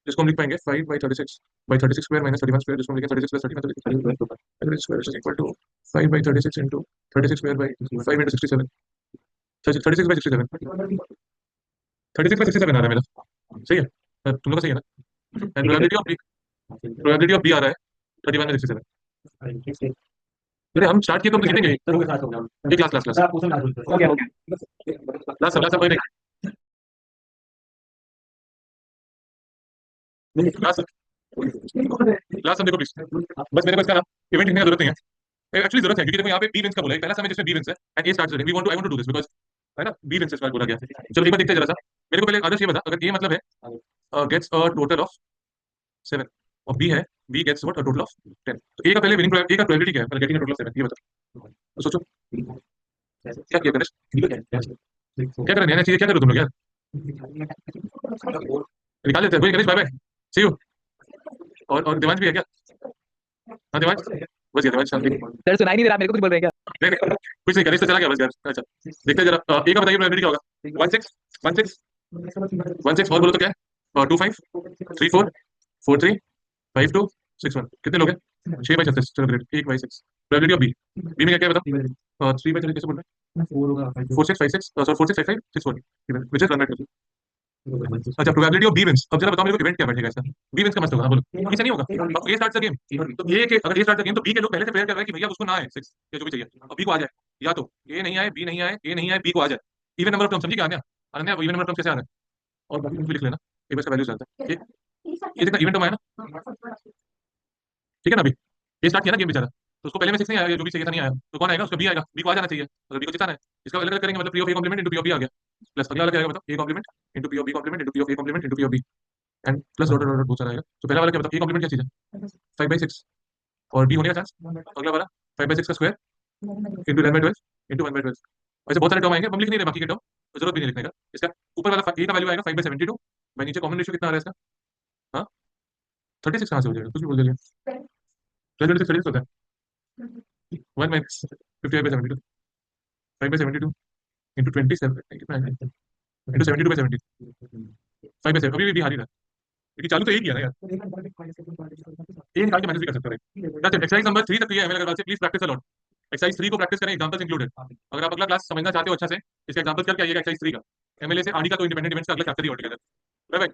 जिसको हम लिख पाएंगे 5/36 स्क्वायर माइनस 31 स्क्वायर, जिसको हम लिखेंगे 36 plus 31 square equal to 5/36 into 36 square by 5 into 67, 36/67, 36/67 आ रहा है मेरा। सही है? तुम लोग का सही है ना? एंड प्रोबेबिलिटी ऑफ बी आ रहा है 31/67। अरे हम स्टार्ट किए तो हम तो जीतेंगे। ये क्लास क्लास क्लास हो गया क्लास सब कोई नहीं क्लास क्लास सब देखो प्लीज। बस मेरे को इसका ना इवेंट लिखने की जरूरत नहीं है, एक्चुअली जरूरत है, क्योंकि देखो यहाँ पे बी विंस का बोला है, पहला समय जिसमें बी विंस है and A starts we want to I want to do this because है ना, बी विंस इस बार बोला गया। चलो एक बार देखते हैं जरा सा। मेरे को पहले आदर्श ये बता, अगर ए मतलब है गेट्स अ टोटल ऑफ 7 और बी है B gets what a total of 10, तो ए का पहले विनिंग ए का प्रोबेबिलिटी क्या है पहले गेटिंग अ टोटल ऑफ 7, ये बताओ। तो सोचो क्या किया गणेश, क्या कर रहे हैं चीजें, क्या करो तुम लोग यार, निकाल लेते हैं कोई। Ganesh bye bye, see you. और देवांश भी है क्या? हाँ देवांश, बस गया देवांश, शांति। सर सुनाई नहीं दे रहा, मेरे को कुछ बोल रहे हैं क्या? नहीं नहीं कुछ नहीं, गणेश तो चला गया बस यार। अच्छा देखते हैं जरा, ए का बताइए प्रोबेबिलिटी क्या होगा? 1 6 और बोलो तो क्या है? 2 5 3 4 4 3 5 2 6 1, कितने लोग हैं? 6/36। चलो great, 1/6 probability of B. B में क्या क्या बताओ? 3/36 कैसे बोल रहे हैं? 4 6 5 6 सॉरी 4 6 5 5 6 4 विच इज 1/2। अच्छा, प्रोबेबिलिटी ऑफ बी विंस। अब जरा बताओ मेरे को इवेंट क्या बैठेगा इसका? बी विंस का मस्त होगा, हाँ बोलो। ऐसा नहीं होगा, अब ए स्टार्ट द गेम, तो ए के अगर ए स्टार्ट द गेम तो बी के लोग पहले से प्रेयर कर रहे हैं कि भैया उसको ना आए 6 या जो भी चाहिए, और बी को आ जाए, या तो ए नहीं आए, बी नहीं आए, ए नहीं आए, बी को आ जाए। इवन नंबर ऑफ टर्म, समझिए क्या Ananya, Ananya even number of term कैसे आ रहा है? और बाकी कुछ भी लिख लेना, एक बार इसका वैल्यू डालता है। ये देखना इवेंट टर्म आया ना, ठीक है ना? अभी ये स्टार्ट किया ना गेम बेचारा, तो उसको पहले में 6 नहीं आया, जो भी चाहिए था नहीं आया, तो कौन आएगा? उसका बी आएगा, बी को आ जाना चाहिए, अगर बी को जिताना है। इसका अलग अलग करेंगे, मतलब P of A complement into P of B आ गया, प्लस अगला वाला क्या आएगा बताओ? A complement into P of B complement into P of A complement into P of B and plus dot dot dot बहुत सारा आएगा। तो पहला वाला क्या बताओ? ए कॉम्प्लीमेंट क्या चीज है? 5/6 और बी होने का चांस। अगला वाला 5/6 का स्क्वायर इंटू 10/12 इंटू 1/12। ऐसे बहुत सारे टर्म आएंगे, हम लिख नहीं रहे बाकी के टर्म, तो जरूरत भी नहीं लिखने का। इसका ऊपर वाला ए का वैल्यू आएगा 5/72 भाई, नीचे कॉमन रेशियो कितना आ रहा है इसका? हाँ 36 कहाँ से हो जाएगा, कुछ भी बोल दीजिए। 36 होता है 1 माइनस 55/72 5/72 इंटू 27 कितना है इंटू 72/70 5/7। अभी भी हार ही रहा है, क्योंकि चालू तो एक ही है ना यार, ए निकाल के मैनेज भी कर सकते हैं। एक्सरसाइज नंबर 3 तक किया है मेरे से, प्लीज प्रैक्टिस अलॉट। एक्सरसाइज 3 को प्रैक्टिस करें, एग्जांपल्स इंक्लूडेड। अगर आप अगला क्लास समझना चाहते हो अच्छा से, इसका एग्जांपल्स करके आइएगा एक्सरसाइज 3 का। एमएलए से आड़ी का तो इंडिपेंडेंट इवेंट्स का अगला चैप्टर ही ऑलटुगेदर। Bye bye.